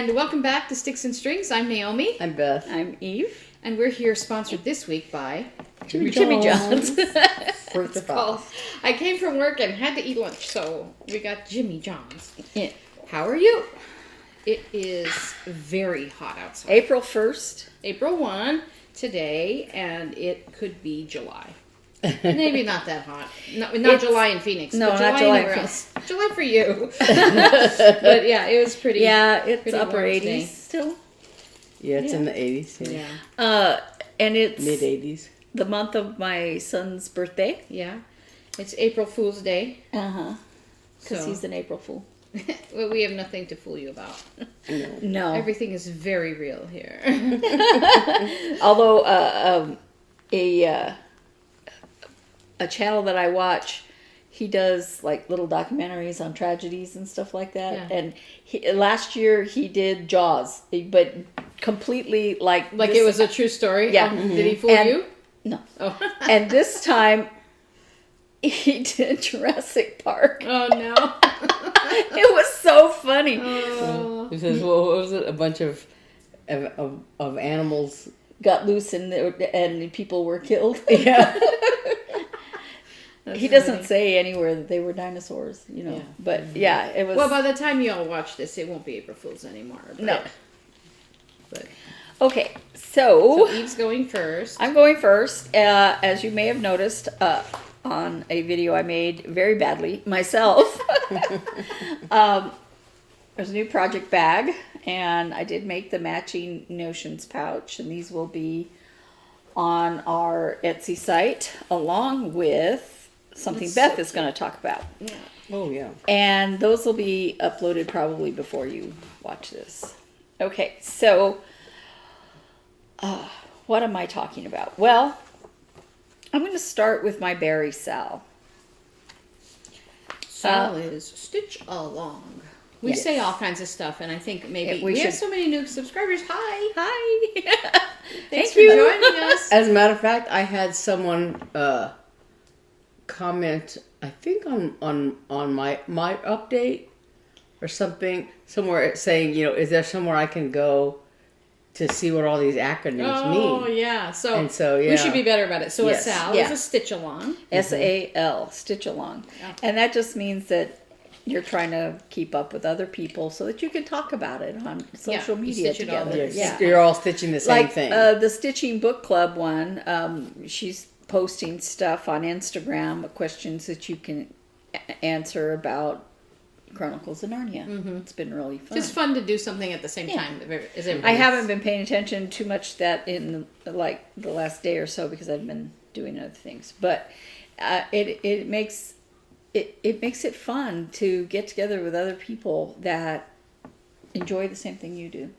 And welcome back to Sticks and Strings. I'm Naomi. I'm Beth. I'm Eve. And we're here sponsored this week by Jimmy John's. It's called, I came from work and had to eat lunch, so we got Jimmy John's. Yeah. How are you? It is very hot outside. April 1st. April 1 today, and it could be July. Maybe not that hot. Not July in Phoenix. No, but not July July. Anywhere else. July for you. But yeah, it was pretty. Yeah, it's pretty upper warm 80s today. still. Yeah, it's in the 80s. Yeah. And it's Mid 80s. the month of my son's birthday. Yeah. It's April Fool's Day. Because So- he's an April Fool. Well, we have nothing to fool you about. No. Everything is very real here. Although a channel that I watch, he does like little documentaries on tragedies and stuff like that. Yeah. And last year he did Jaws, but completely like It was a true story? Yeah. Did he fool And- you? No. Oh. And this time he did Jurassic Park. Oh, no. It was so funny. Oh. It says, well, what was it? A bunch of animals. Got loose and people were killed. Yeah. That's He doesn't funny. say anywhere that they were dinosaurs, you know. Yeah. But yeah, it was. Well, by the time you all watch this, it won't be April Fool's anymore. But, No. But, Okay, so Eve's going first. I'm going first. As you may have noticed on a video I made very badly myself, there's a new project bag, and I did make the matching Notions pouch, and these will be on our Etsy site along with something That's Beth is going to talk about. Yeah. Oh, yeah. And those will be uploaded probably before you watch this. Okay, so what am I talking about? Well, I'm going to start with my berry SAL. SAL is Stitch-a-long. We Yes. say all kinds of stuff, and I think maybe Yeah, we we have should- so many new subscribers. Hi. Hi! Thanks Thank for you. joining us. As a matter of fact, I had someone comment, I think on my update or something, somewhere saying, is there somewhere I can go to see what all these acronyms Oh, mean? yeah. So, And so, yeah. we should be better about it. So Yes. a SAL Yeah. is a Stitch-a-long. SAL, Stitch-a-long. Yeah. And that just means that you're trying to keep up with other people so that you can talk about it on social you media stitch it all together. in. Yes, you're all stitching the same Like thing. the Stitching Book Club one, she's posting stuff on Instagram, questions that you can answer about Chronicles of Narnia. It's been really fun. Just fun to do something at the same Yeah. time as everybody I else. haven't been paying attention too much to that in like the last day or so because I've been doing other things. But it makes it fun to get together with other people that enjoy the same thing you do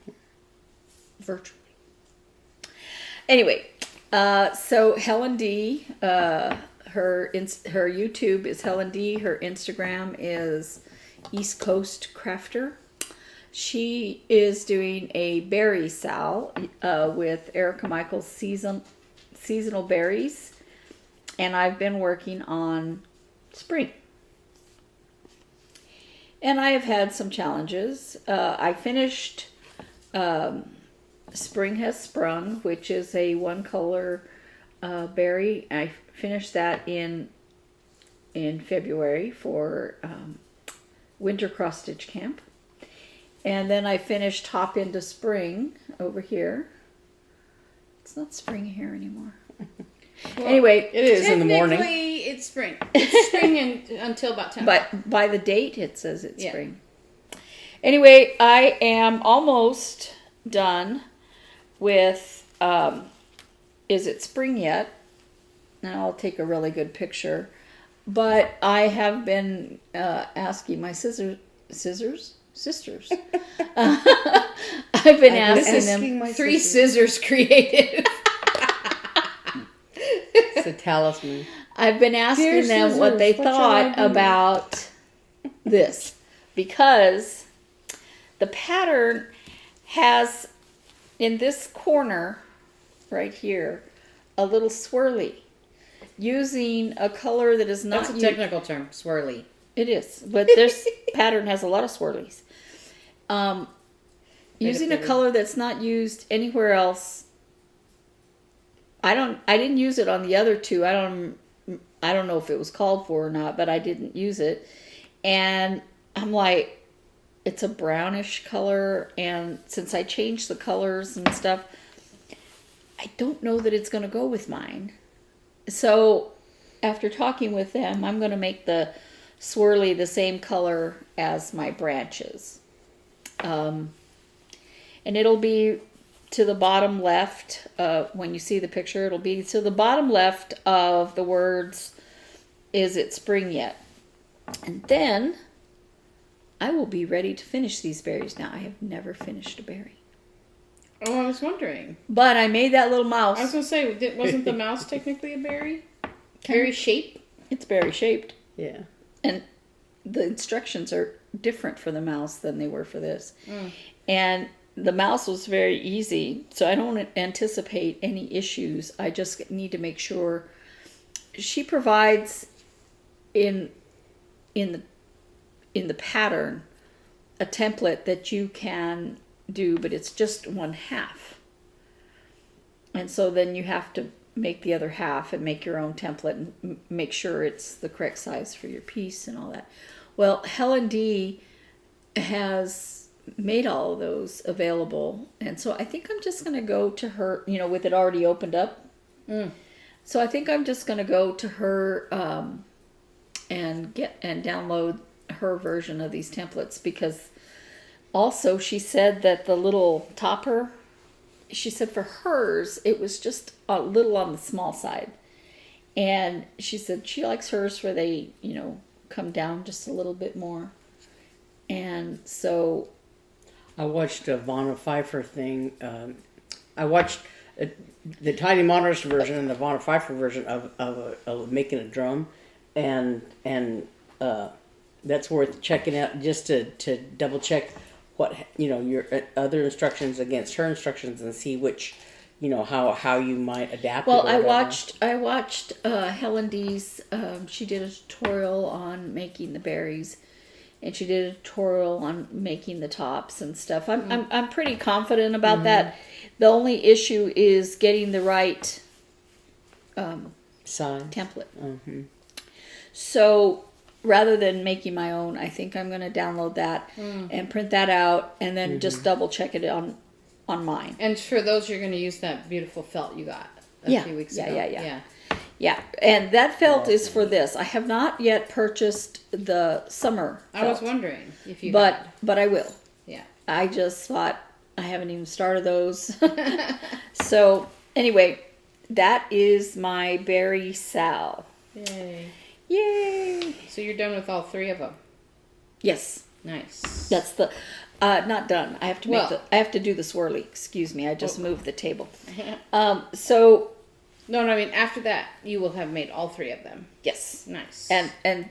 virtually. Anyway, so Helen D, her YouTube is Helen D. Her Instagram is East Coast Crafter. She is doing a berry SAL with Erica Michaels' seasonal berries, and I've been working on spring. And I have had some challenges. I finished Spring Has Sprung, which is a one color berry. I finished that in February for Winter Cross Stitch Camp. And then I finished Hop Into Spring over here. It's not spring here anymore. Anyway, it is in the morning. Technically, it's spring. It's spring until about 10 o'clock. but by the date, it says it's Yeah. spring. Anyway, I am almost done with Is It Spring Yet? And I'll take a really good picture. But I have been asking my sisters. I've been asking them. Three scissors creative. It's a talisman. I've been asking Dear them what they scissors, what thought shall I do? about this, because the pattern has in this corner right here a little swirly using a color that is not That's a technical term, swirly. It is, but this pattern has a lot of swirlies. using a color that's not used anywhere else. I didn't use it on the other two. I don't know if it was called for or not, but I didn't use it. And I'm like, it's a brownish color, and since I changed the colors and stuff, I don't know that it's going to go with mine. So after talking with them, I'm going to make the swirly the same color as my branches. And it'll be to the bottom left, when you see the picture, it'll be to the bottom left of the words, "Is it spring yet?" And then I will be ready to finish these berries. Now, I have never finished a berry. Oh, I was wondering. But I made that little mouse. I was going to say, wasn't the mouse technically a berry? Berry shape? It's berry shaped. Yeah. And the instructions are different for the mouse than they were for this. And the mouse was very easy, so I don't anticipate any issues. I just need to make sure she provides in the pattern a template that you can do, but it's just 1/2. And so then you have to make the other half and make your own template and make sure it's the correct size for your piece and all that. Well, Helen D has made all of those available, and so I think I'm just going to go to her, with it already opened up. So I think I'm just going to go to her and download her version of these templates, because also she said that the little topper, she said for hers it was just a little on the small side, and she said she likes hers where they come down just a little bit more. And so I watched a Vonna Pfeiffer thing. I watched the Tiny Monitors version and the Vonna Pfeiffer version of making a drum, and that's worth checking out just to double check what your other instructions against her instructions and see which how you might adapt. Well, I watched Helen D's. She did a tutorial on making the berries, and she did a tutorial on making the tops and stuff. I'm pretty confident about that. The only issue is getting the right size template. So rather than making my own, I think I'm going to download that and print that out, and then just double check it on mine. And for those, you're going to use that beautiful felt you got a few weeks ago. Yeah, and that felt is for this. I have not yet purchased the summer felt. I was wondering if you but had. But I will. Yeah. I just thought I haven't even started those. So anyway, that is my berry SAL. Yay! So you're done with all 3 of them. Yes. Nice. That's the not done. I have to make I have to do the swirly. Excuse me. I just moved the table. So No, I mean after that you will have made all 3 of them. yes. Nice. And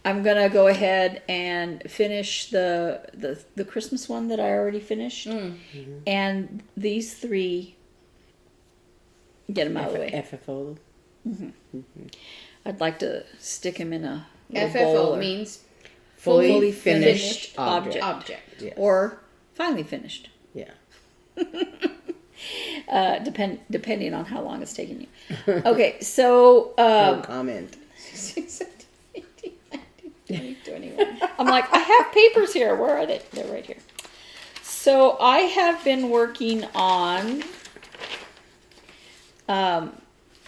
I'm gonna go ahead and finish the Christmas one that I already finished, and these 3. Get them out of the way. FFO. I'd like to stick them in a FFO means Fully finished object. Yes. or finally finished. Yeah. Depending on how long it's taking you. Okay, so No comment. 2021. I'm like, I have papers here. Where are they? They're right here. So I have been working on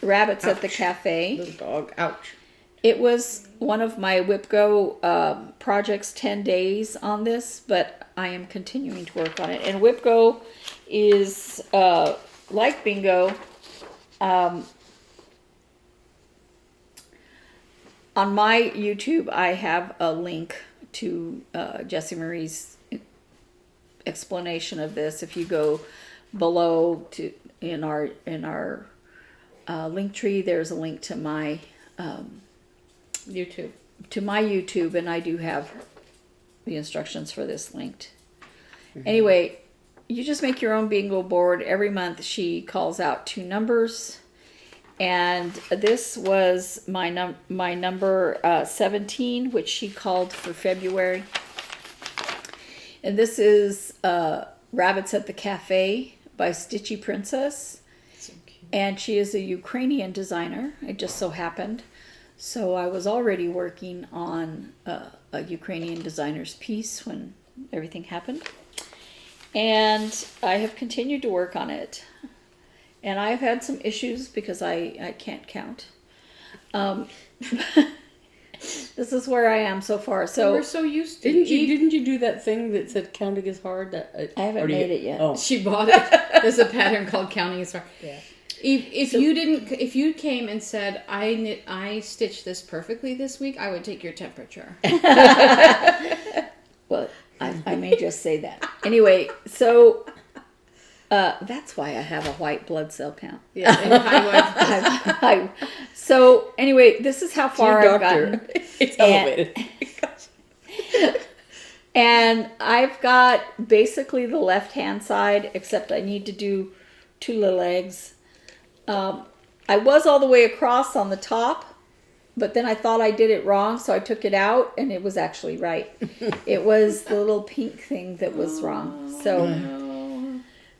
Rabbits at the Cafe. Little dog. Ouch. It was one of my WIP-GO projects, 10 days on this, but I am continuing to work on it. And WIP-GO is like Bingo. On my YouTube, I have a link to Jessie Marie's explanation of this. If you go below to in our link tree, there's a link to my YouTube, and I do have the instructions for this linked. Anyway, you just make your own bingo board. Every month she calls out 2 numbers. And this was my number 17, which she called for February. And this is Rabbits at the Cafe by Stitchy Princess. So cute. And she is a Ukrainian designer. It just so happened. So I was already working on a Ukrainian designer's piece when everything happened. And I have continued to work on it. And I've had some issues because I can't count. This is where I am so far. So we're so used to Didn't you do that thing that said counting is hard? I haven't made it yet. Oh, She bought it. There's a pattern called counting is hard. yeah. If you came and said I stitched this perfectly this week, I would take your temperature. Well, I may just say that. Anyway, so that's why I have a white blood cell count. Yeah. And So anyway, this is how far I've gotten. It's elevated. And I've got basically the left-hand side, except I need to do 2 little eggs. I was all the way across on the top, but then I thought I did it wrong, so I took it out, and it was actually right. It was the little pink thing that was wrong.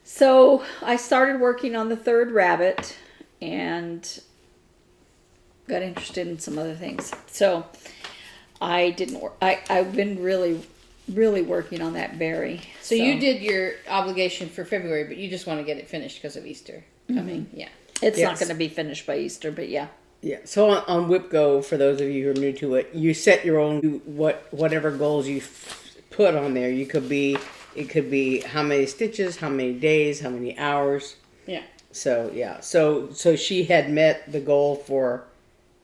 So I started working on the 3rd rabbit, and got interested in some other things. So I didn't work. I've been really working on that berry. So you did your obligation for February, but you just want to get it finished because of Easter coming. Yeah. It's not Yes. going to be finished by Easter, but yeah. Yeah. So on WIP-GO, for those of you who are new to it, you set your own whatever goals you put on there. It could be how many stitches, how many days, how many hours. Yeah. So yeah. So she had met the goal for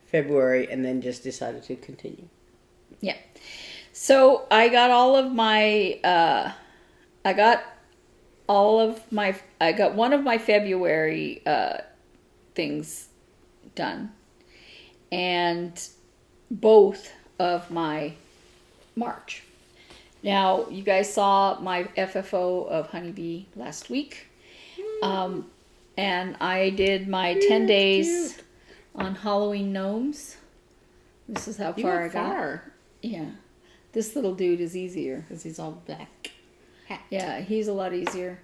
February and then just decided to continue. Yeah. So I got all of my, I got one of my February things done, and both of my March. Now, you guys saw my FFO of Honeybee last week, and I did my 10 days on Halloween gnomes. This is how far I got. Yeah. This little dude is easier. Because he's all black. Yeah, he's a lot easier.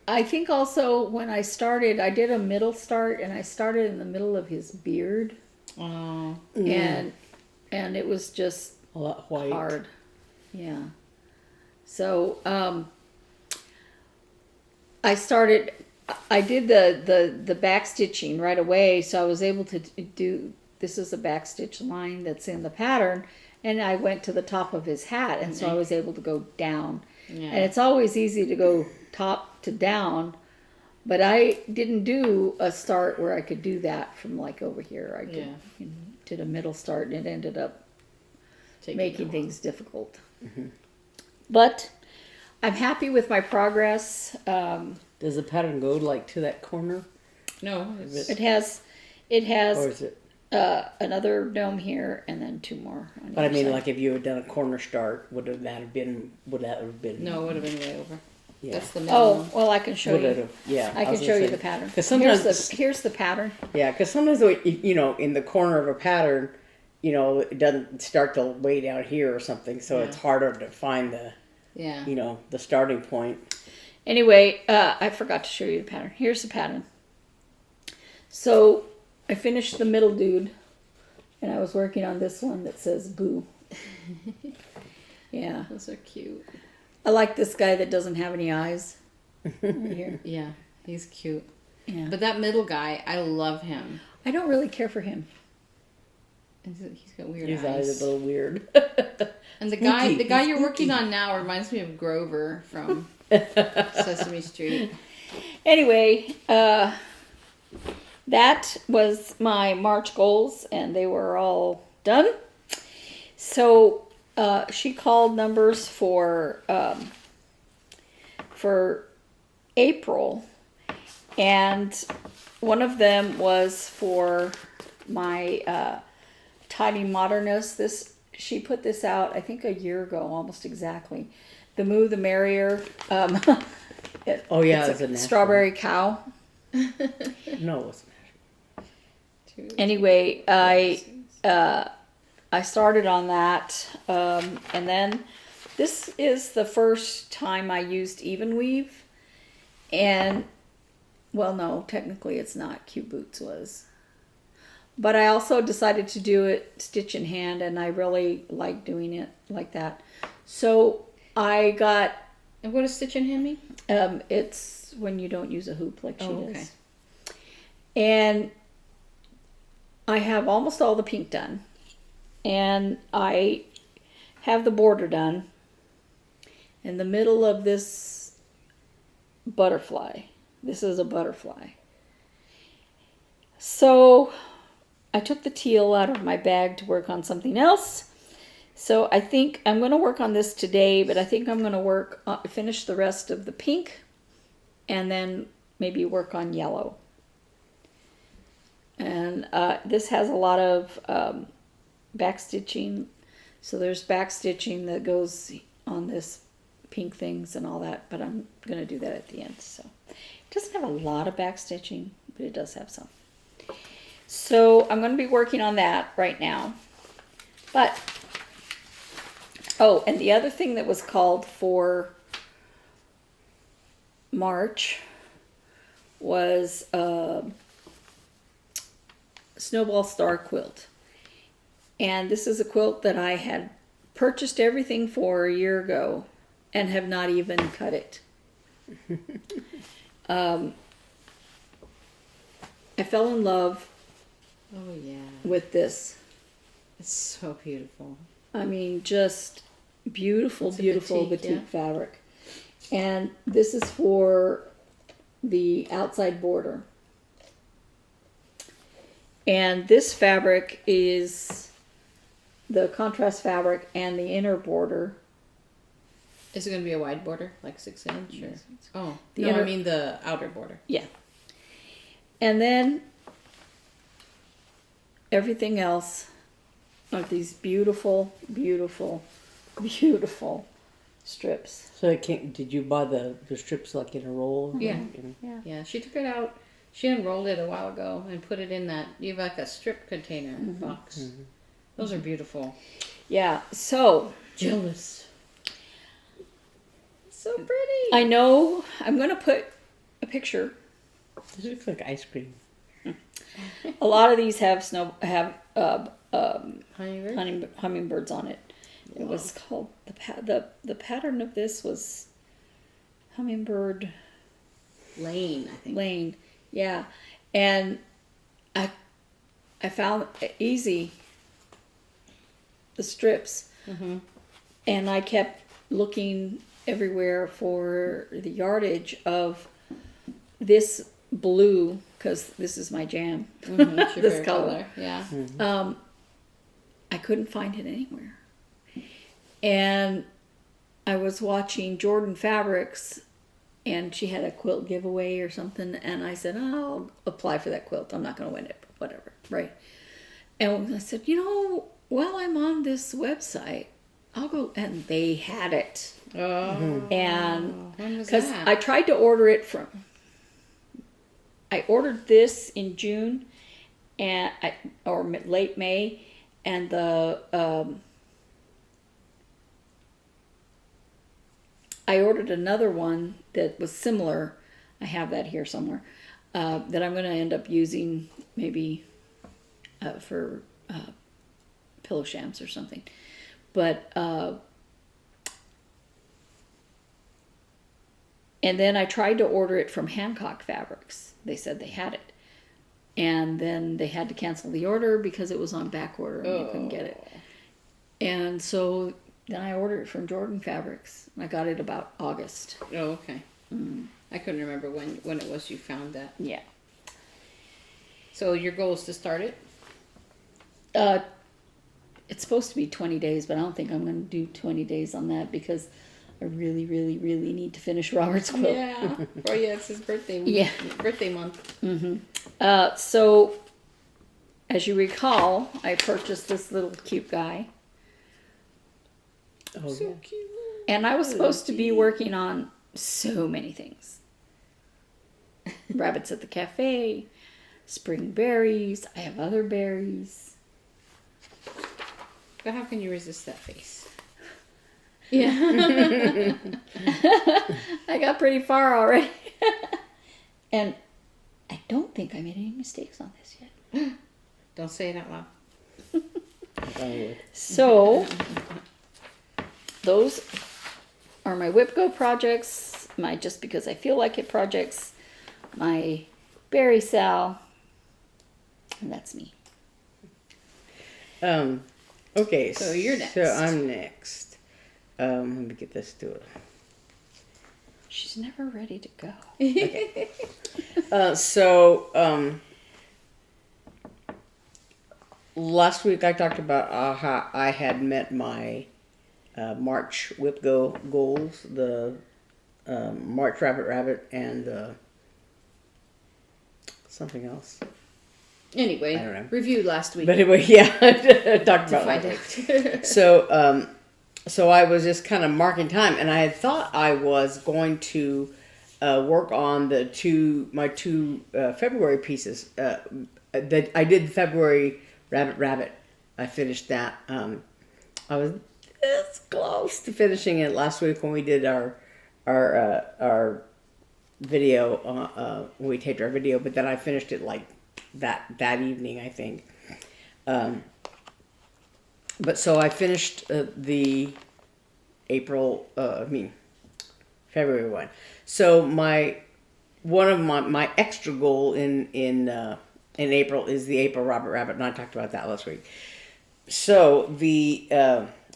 I think also when I started, I did a middle start, and I started in the middle of his beard. Oh. And it was just A lot white. hard. Yeah. So I did the back stitching right away, so I was able to do, this is a back stitch line that's in the pattern, and I went to the top of his hat, and so I was able to go down. Yeah. And it's always easy to go top to down, but I didn't do a start where I could do that from like over here. I did a middle start, and it ended up making things difficult. Mm-hmm. But I'm happy with my progress. Does the pattern go like to that corner? No. It has Or is it? another gnome here, and then 2 more. On But I either mean, side. like if you had done a corner start, would that have been? No, it would have been way over. Yeah. That's the middle Oh, one. well, I can show Would it you. have? Yeah. I can was show gonna you say. the pattern. 'Cause sometimes, Here's the pattern. yeah, because sometimes in the corner of a pattern, it doesn't start till way down here or something, so it's harder to find the Yeah. the starting point. Anyway, I forgot to show you the pattern. Here's the pattern. So I finished the middle dude, and I was working on this one that says boo. Yeah. Those are cute. I like this guy that doesn't have any eyes. Right here. Yeah. He's cute. Yeah. But that middle guy, I love him. I don't really care for him. He's got weird His eyes. eyes are a little weird. And the Spooky. guy you're Spooky. working on now reminds me of Grover from Sesame Street. Anyway, that was my March goals, and they were all done. So she called numbers for April, and one of them was for my Tidy Modernist. She put this out, I think, a year ago, almost exactly. The Moo the Merrier. Oh yeah, It's it's a a national. strawberry cow. No, it's Anyway, I started on that, and then This is the first time I used even weave, and well, no, technically it's not. Cute Boots was. But I also decided to do it stitch in hand, and I really like doing it like that. So I got, And what does stitch in hand mean? it's when you don't use a hoop like she Oh, okay. does. And I have almost all the pink done. And I have the border done. In the middle of this butterfly. This is a butterfly. So I took the teal out of my bag to work on something else. So I think I'm going to work on this today, but I think I'm going to finish the rest of the pink and then maybe work on yellow. And this has a lot of back stitching. So there's back stitching that goes on this pink things and all that, but I'm going to do that at the end. So it doesn't have a lot of back stitching, but it does have some. So I'm going to be working on that right now. But, oh, and the other thing that was called for March was Snowball Star quilt. And this is a quilt that I had purchased everything for a year ago and have not even cut it. I fell in love Oh, yeah. with this. It's so beautiful. I mean, just beautiful, It's a beautiful batik, batik yeah. fabric. And this is for the outside border. And this fabric is the contrast fabric and the inner border. Is it going to be a wide border, like 6 inch? Or? Oh, The no, I inner- mean the outer border. Yeah. And then everything else are these beautiful, beautiful, beautiful strips. So I can't, did you buy the strips like in a roll? Yeah. Yeah. Yeah, she took it out. She unrolled it a while ago and put it in that. You have like a strip container box. Those are beautiful. Yeah. So Jealous. So pretty. I know I'm going to put a picture. This looks like ice cream. A lot of these have Honey, hummingbirds on it. It was called the pattern of this was hummingbird Lane, I think. lane. Yeah, and I found easy the strips, and I kept looking everywhere for the yardage of this blue because this is my jam. It's your This favorite color. Yeah. I couldn't find it anywhere. And I was watching Jordan Fabrics, and she had a quilt giveaway or something, and I said, oh, I'll apply for that quilt. I'm not going to win it, but whatever, right? And I said, while I'm on this website, I'll go, and they had it. Oh. And When was because that? I tried to order it I ordered this in June, or late May, and I ordered another one that was similar. I have that here somewhere. That I'm going to end up using maybe for pillow shams or something. But and then I tried to order it from Hancock Fabrics. They said they had it. And then they had to cancel the order because it was on back order and they couldn't get it. And so then I ordered it from Jordan Fabrics. I got it about August. Oh, okay. I couldn't remember when it was you found that. Yeah. So your goal is to start it? It's supposed to be 20 days, but I don't think I'm going to do 20 days on that because I really, really, really need to finish Robert's quilt. Yeah. Oh, yeah, it's his birthday week. Yeah. Birthday month. So, as you recall, I purchased this little cute guy. Oh, So yeah. cute. And I was supposed to be working on so many things. Rabbits at the cafe, spring berries, I have other berries. But how can you resist that face? Yeah. I got pretty far already. And I don't think I made any mistakes on this yet. Don't say it out loud. So, those are my WIP-GO projects, my Just Because I Feel Like It projects, my Berry Sal, and that's me. Okay. So you're next. So I'm next. Let me get this to it. She's never ready to go. Okay. Last week I talked about how I had met my March WIP-GO goals, the March Rabbit, and something else. Anyway, I don't know. review last week. But anyway, yeah, I talked to about find that. out. So I was just kind of marking time, and I had thought I was going to work on my two February pieces. That I did February Rabbit. I finished that. I was this close to finishing it last week when we did our video. When we taped our video, but then I finished it like that evening, I think. But so I finished the February one. So my extra goal in April is the April Rabbit, and I talked about that last week. So the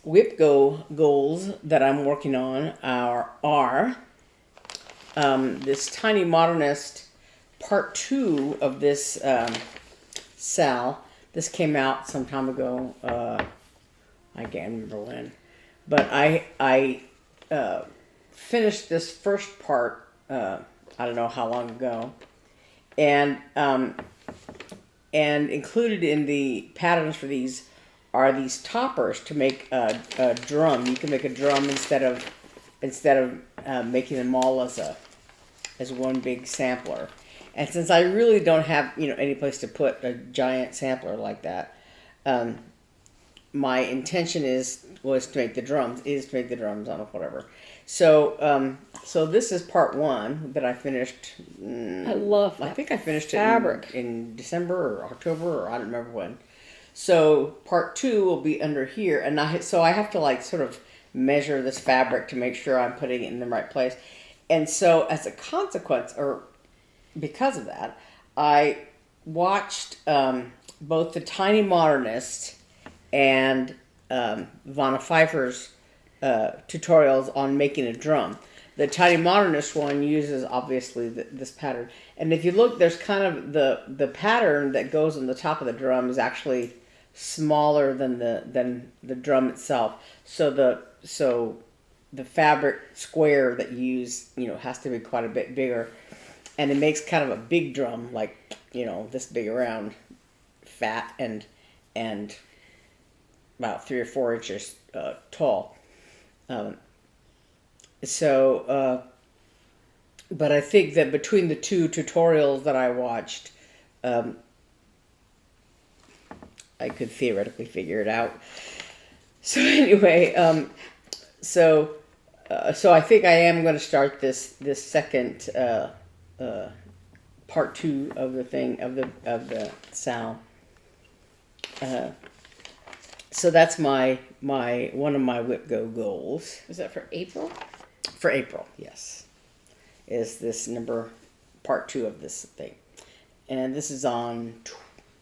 WIP-GO goals that I'm working on are this Tiny Modernist part 2 of this SAL. This came out some time ago. I can't remember when, but I finished this first part. I don't know how long ago, and included in the patterns for these are these toppers to make a drum. You can make a drum instead of making them all as one big sampler. And since I really don't have any place to put a giant sampler like that, my intention was to make the drums. I don't know, whatever. So so this is part 1 that I finished. I love that. I think I finished fabric. it in December or October, or I don't remember when. So part 2 will be under here, and I have to like sort of measure this fabric to make sure I'm putting it in the right place. And so as a consequence, or because of that, I watched both the Tiny Modernist and Vanna Pfeiffer's tutorials on making a drum. The Tiny Modernist one uses obviously this pattern, and if you look, there's kind of the pattern that goes on the top of the drum is actually smaller than the drum itself. So the fabric square that you use has to be quite a bit bigger, and it makes kind of a big drum, like this big around, fat and about 3 or 4 inches tall. But I think that between the 2 tutorials that I watched, I could theoretically figure it out. So anyway, so I think I am going to start this second part 2 of the thing of the SAL. So that's my one of my WIP-GO goals. Is that for April? For April, yes. Is this part 2 of this thing. And this is on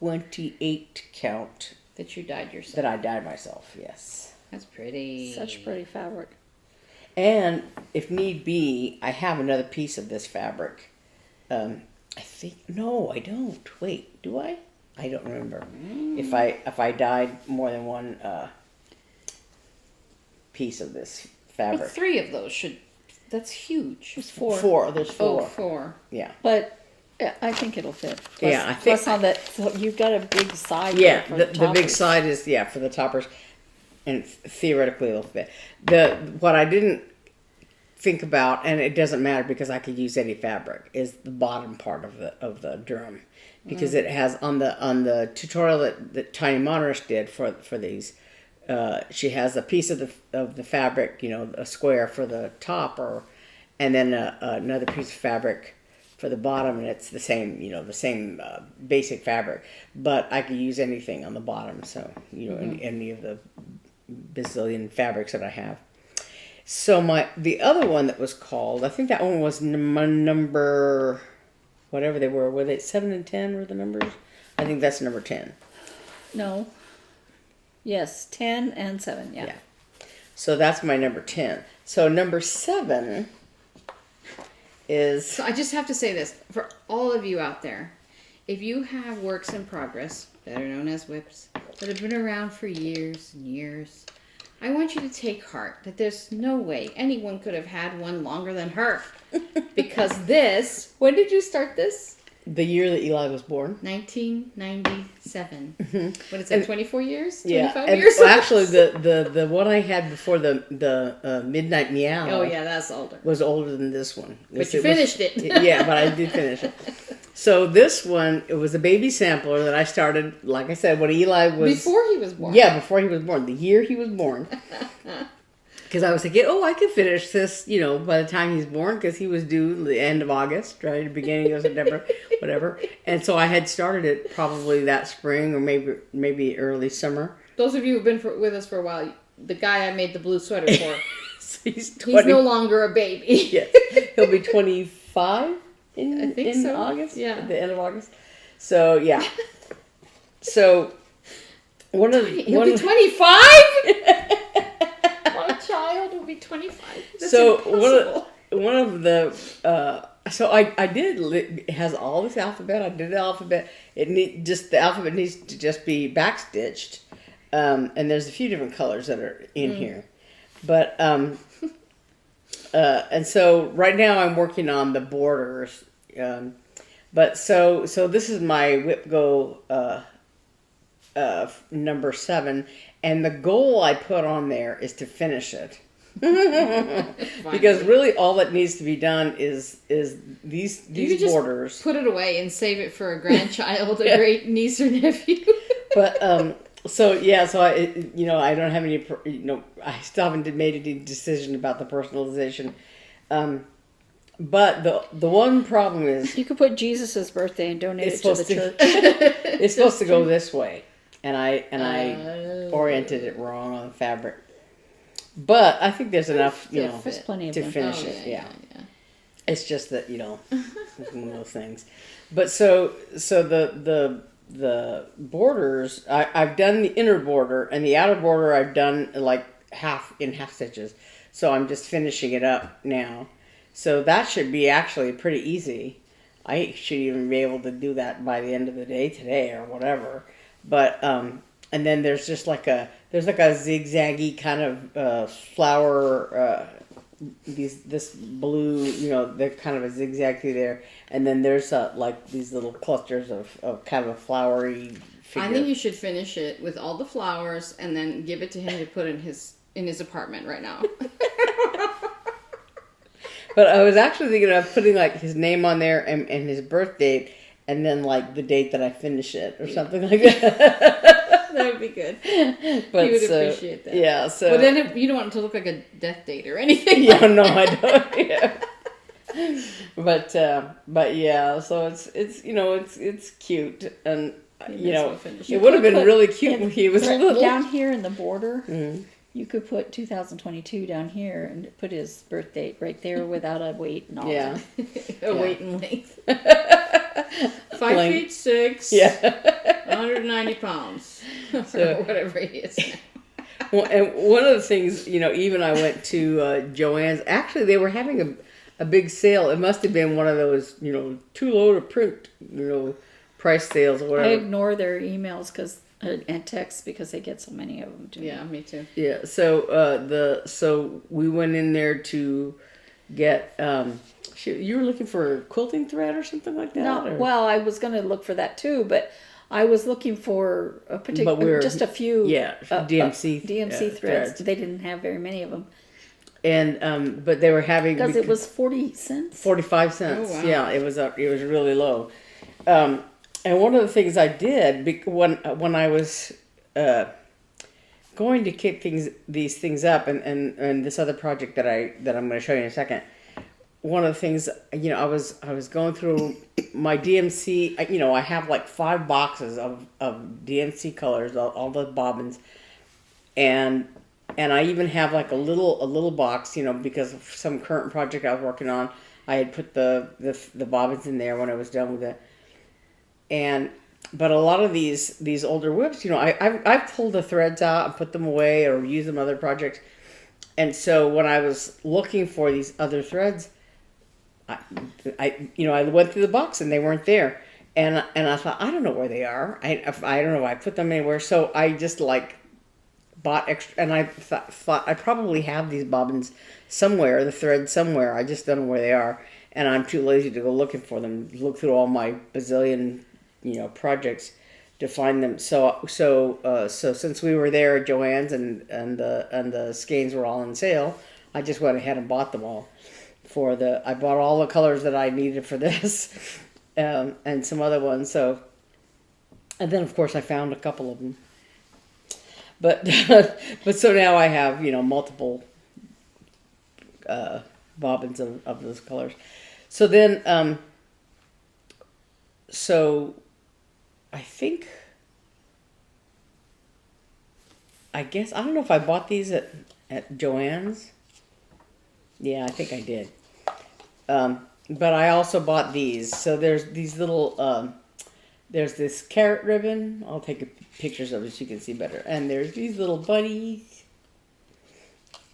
28 count. That you dyed yourself. That I dyed myself, yes. That's pretty. Such pretty fabric. And if need be, I have another piece of this fabric. I think, no, I don't. Wait, do I? I don't remember. If I dyed more than one piece of this fabric. Well, 3 of those should. That's huge. There's 4. 4. There's 4. Oh, 4. Yeah. But I think it'll fit. Plus, Yeah, I think. Plus on that, so you've got a big side. Yeah, for the big toppers. side is for the toppers, and theoretically it'll fit. What I didn't think about, and it doesn't matter because I could use any fabric, is the bottom part of the drum, because it has on the tutorial that Tiny Modernist did for these, she has a piece of the fabric, a square for the top, and then another piece of fabric for the bottom, and it's the same, the same basic fabric. But I could use anything on the bottom, so any of the bazillion fabrics that I have. So the other one that was called, I think that one was number, whatever they were they 7 and 10 were the numbers? I think that's number 10. No. Yes, 10 and 7, yeah. So that's my number 10. So number 7 is... So I just have to say this, for all of you out there, if you have works in progress, better known as WIPs, that have been around for years and years, I want you to take heart that there's no way anyone could have had one longer than her. Because this, when did you start this? The year that Eli was born. 1997. What is that, 24 years? 25 yeah. years? Well, actually, the one I had before the Midnight Meow. Oh, yeah, that's older. Was older than this one. But you finished it. Yeah, but I did finish it. So this one, it was a baby sampler that I started, like I said, when Eli was... Before he was born. Yeah, before he was born. The year he was born. Because I was thinking, I could finish this, by the time he's born, because he was due the end of August, right? The beginning of September, whatever. And so I had started it probably that spring or maybe early summer. Those of you who've been with us for a while, the guy I made the blue sweater for, so he's no longer a baby. Yes. He'll be 25 in August? Yeah. At the end of August. So, yeah. So, He'll be 25? My child will be 25. That's impossible. one of the so I did it has all this alphabet. I did the alphabet. The alphabet needs to just be backstitched, and there's a few different colors that are in here, but and so right now I'm working on the borders, but so this is my WIP-GO number 7. And the goal I put on there is to finish it. Because really all that needs to be done is these borders. Just put it away and save it for a grandchild, a great niece or nephew. But so I I don't have any I still haven't made any decision about the personalization. But the one problem is you could put Jesus' birthday and donate it to the church. It's supposed to go this way. And I oriented it wrong on the fabric, but I think there's enough, there's plenty of to room. finish it. Yeah. It's just that it's one of those things. But so the borders, I've done the inner border, and the outer border I've done like half stitches. So I'm just finishing it up now. So that should be actually pretty easy. I should even be able to do that by the end of the day today or whatever. But and then there's just like a zigzaggy kind of flower. This blue, they're kind of a zigzag through there, and then there's like these little clusters of kind of a flowery figure. I think you should finish it with all the flowers and then give it to him to put in his apartment right now. But I was actually thinking of putting like his name on there and his birth date. And then, like, the date that I finish it or something like that. That would be good. But he would appreciate that. Yeah, so... But then you don't want it to look like a death date or anything. Yeah, no, I don't. Yeah. But yeah, so it's cute. And, it would have been really cute if he was little. Down here in the border, you could put 2022 down here and put his birth date right there without a weight and all that. A weight and length. 5'6". Yeah. 190 pounds. Or whatever he is now. Well, and one of the things, even I went to Joann's. Actually, they were having a big sale. It must have been one of those, too low to print, price sales or whatever. I ignore their emails and texts because they get so many of them. Yeah, me too. Yeah. So we went in there to get. You were looking for quilting thread or something like that? No, well, I was going to look for that too, but I was looking for a particular, just a few. Yeah, DMC threads. They didn't have very many of them. And but they were having because it was 40 cents. 45 cents. Oh, wow. Yeah, it was really low. And one of the things I did when I was going to kick these things up, and this other project that I'm going to show you in a second. One of the things, you know, I was going through my DMC. You know, I have like 5 boxes of DMC colors, all the bobbins, and I even have like a little box, you know, because of some current project I was working on. I had put the bobbins in there when I was done with it, but a lot of these older WIPs, you know, I've pulled the threads out and put them away or used them in other projects, and so when I was looking for these other threads, I went through the box and they weren't there, and I thought, I don't know where they are. I don't know. I put them anywhere, so I just like bought extra, and I thought I probably have these bobbins somewhere, the threads somewhere. I just don't know where they are, and I'm too lazy to go looking for them. Look through all my bazillion, you know, projects to find them. So since we were there at Joann's and the skeins were all on sale, I just went ahead and bought them all. I bought all the colors that I needed for this, and some other ones. So, and then of course I found a couple of them. But so now I have, you know, multiple bobbins of those colors. So then, so I think, I guess, I don't know if I bought these at Joann's. Yeah, I think I did. But I also bought these. So there's these little, there's this carrot ribbon. I'll take pictures of it so you can see better. And there's these little bunnies.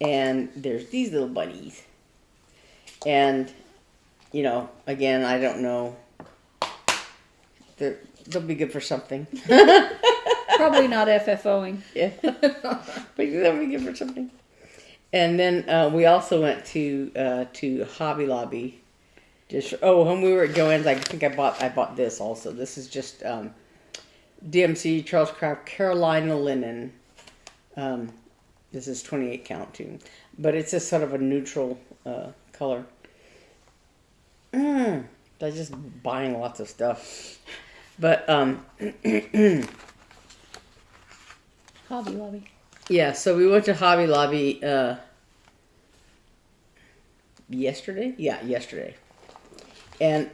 And there's these little bunnies. And, you know, again, I don't know. They'll be good for something. Probably not FFOing. Yeah. But they'll be good for something. And then we also went to Hobby Lobby. When we were at Joann's, I think I bought this also. This is just DMC Charles Craft Carolina linen. This is 28 count too, but it's just sort of a neutral color. I'm just buying lots of stuff, but Hobby Lobby. yeah. So we went to Hobby Lobby yesterday. Yeah, yesterday. And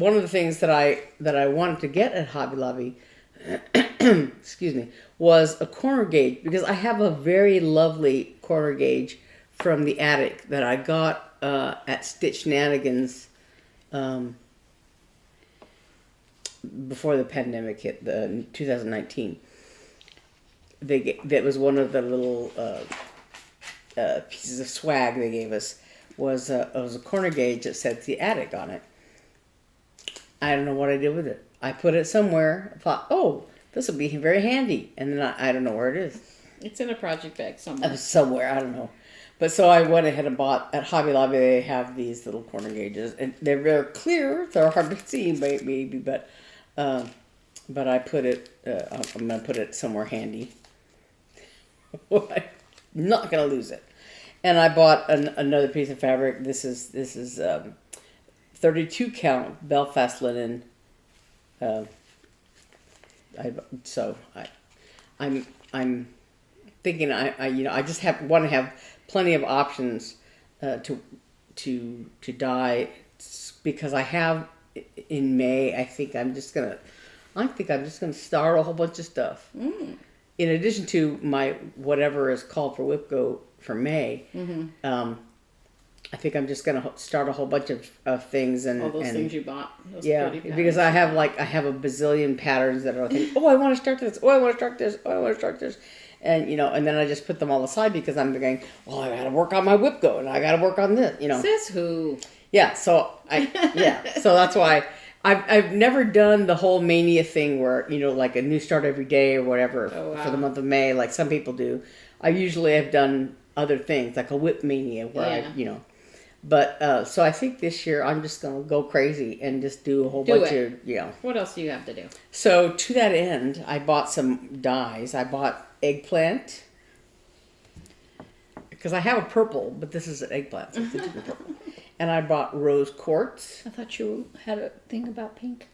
one of the things that I wanted to get at Hobby Lobby, excuse me, was a corner gauge, because I have a very lovely corner gauge from the attic that I got at Stitch Shenanigans before the pandemic hit, the 2019. That was one of the little pieces of swag they gave us. It was a corner gauge that said the attic on it. I don't know what I did with it. I put it somewhere. I thought, oh, this will be very handy. And then I don't know where it is. It's in a project bag somewhere. Somewhere, I don't know. But so I went ahead and bought, at Hobby Lobby, they have these little corner gauges. And they're very clear. They're hard to see, maybe. But I put it, I'm going to put it somewhere handy. I'm not going to lose it. And I bought another piece of fabric. This is 32 count Belfast linen. I'm thinking I just want to have plenty of options to dye, because I have in May. I think I'm just gonna start a whole bunch of stuff. In addition to my whatever is called for WIP-GO for May. Mm-hmm. I think I'm just gonna start a whole bunch of things and all those things you bought. Yeah, because I have a bazillion patterns that are like, oh, I want to start this. Oh, I want to start this. Oh, I want to start this. And and then I just put them all aside because I'm going, well, I got to work on my WIP-GO and I got to work on this. Says who? Yeah. So so that's why I've never done the whole mania thing where like a new start every day or whatever for the month of May, like some people do. I usually have done other things like a WIP mania where But so I think this year I'm just gonna go crazy and just do a whole bunch of What else do you have to do? So to that end, I bought some dyes. I bought eggplant because I have a purple, but this is an eggplant, so it's a different purple. And I bought rose quartz. I thought you had a thing about pink.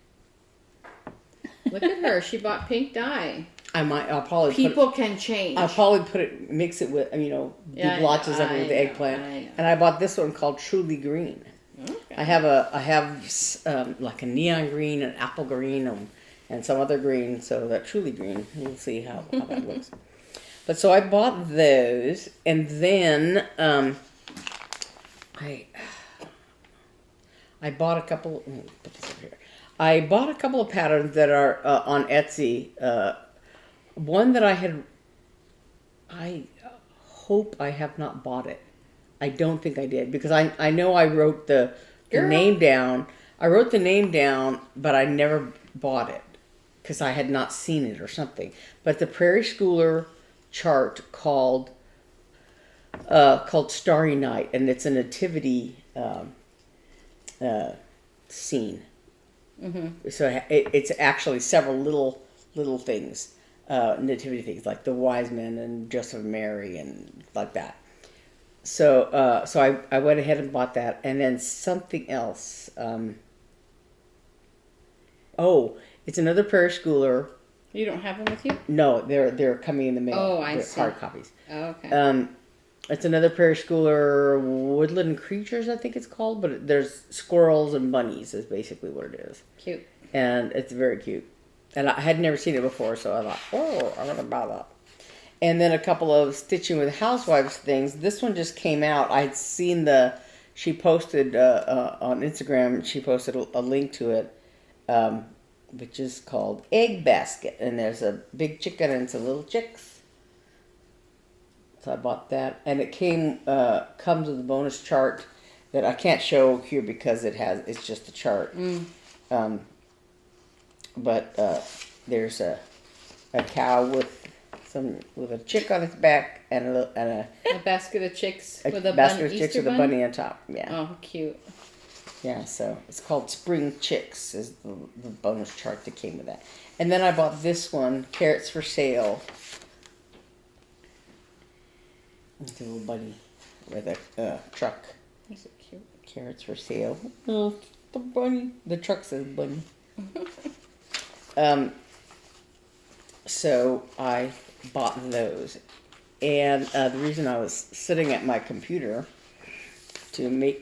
Look at her. She bought pink dye. I'll probably People can change. I'll probably mix it with, do Yeah, blotches of it with the eggplant. And I bought this one called Truly Green. Okay. I have like a neon green, an apple green, and some other green. So that Truly Green, we'll see how that looks. But so I bought those, and then I bought a couple. Let me put this over here. I bought a couple of patterns that are on Etsy. One that I hope I have not bought it. I don't think I did, because I know I wrote the name down. I wrote the name down, but I never bought it because I had not seen it or something. But the Prairie Schooler chart called Starry Night, and it's a nativity scene. Mm-hmm. So it's actually several little things. Nativity things like the wise men and Joseph and Mary and like that. So I went ahead and bought that, and then something else. It's another Prairie Schooler. You don't have them with you? No, they're coming in the mail. Oh, I see. Hard copies. Oh, okay. It's another Prairie Schooler, Woodland Creatures, I think it's called, but there's squirrels and bunnies is basically what it is. Cute. And it's very cute. And I had never seen it before, so I thought, I'm going to buy that. And then a couple of Stitching with Housewives things. This one just came out. I'd seen she posted on Instagram, she posted a link to it, which is called Egg Basket. And there's a big chicken and some little chicks. So I bought that. And it comes with a bonus chart that I can't show here because it's just a chart. But there's a cow with a chick on its back and a basket of chicks with a basket bunny, of chicks Easter with a bunny on top. Yeah. Oh, cute. Yeah. So it's called Spring Chicks is the bonus chart that came with that. And then I bought this one, Carrots for Sale. It's a little bunny with a truck. That's so cute. Carrots for Sale. Oh, the bunny. The truck says bunny. So I bought those, and the reason I was sitting at my computer to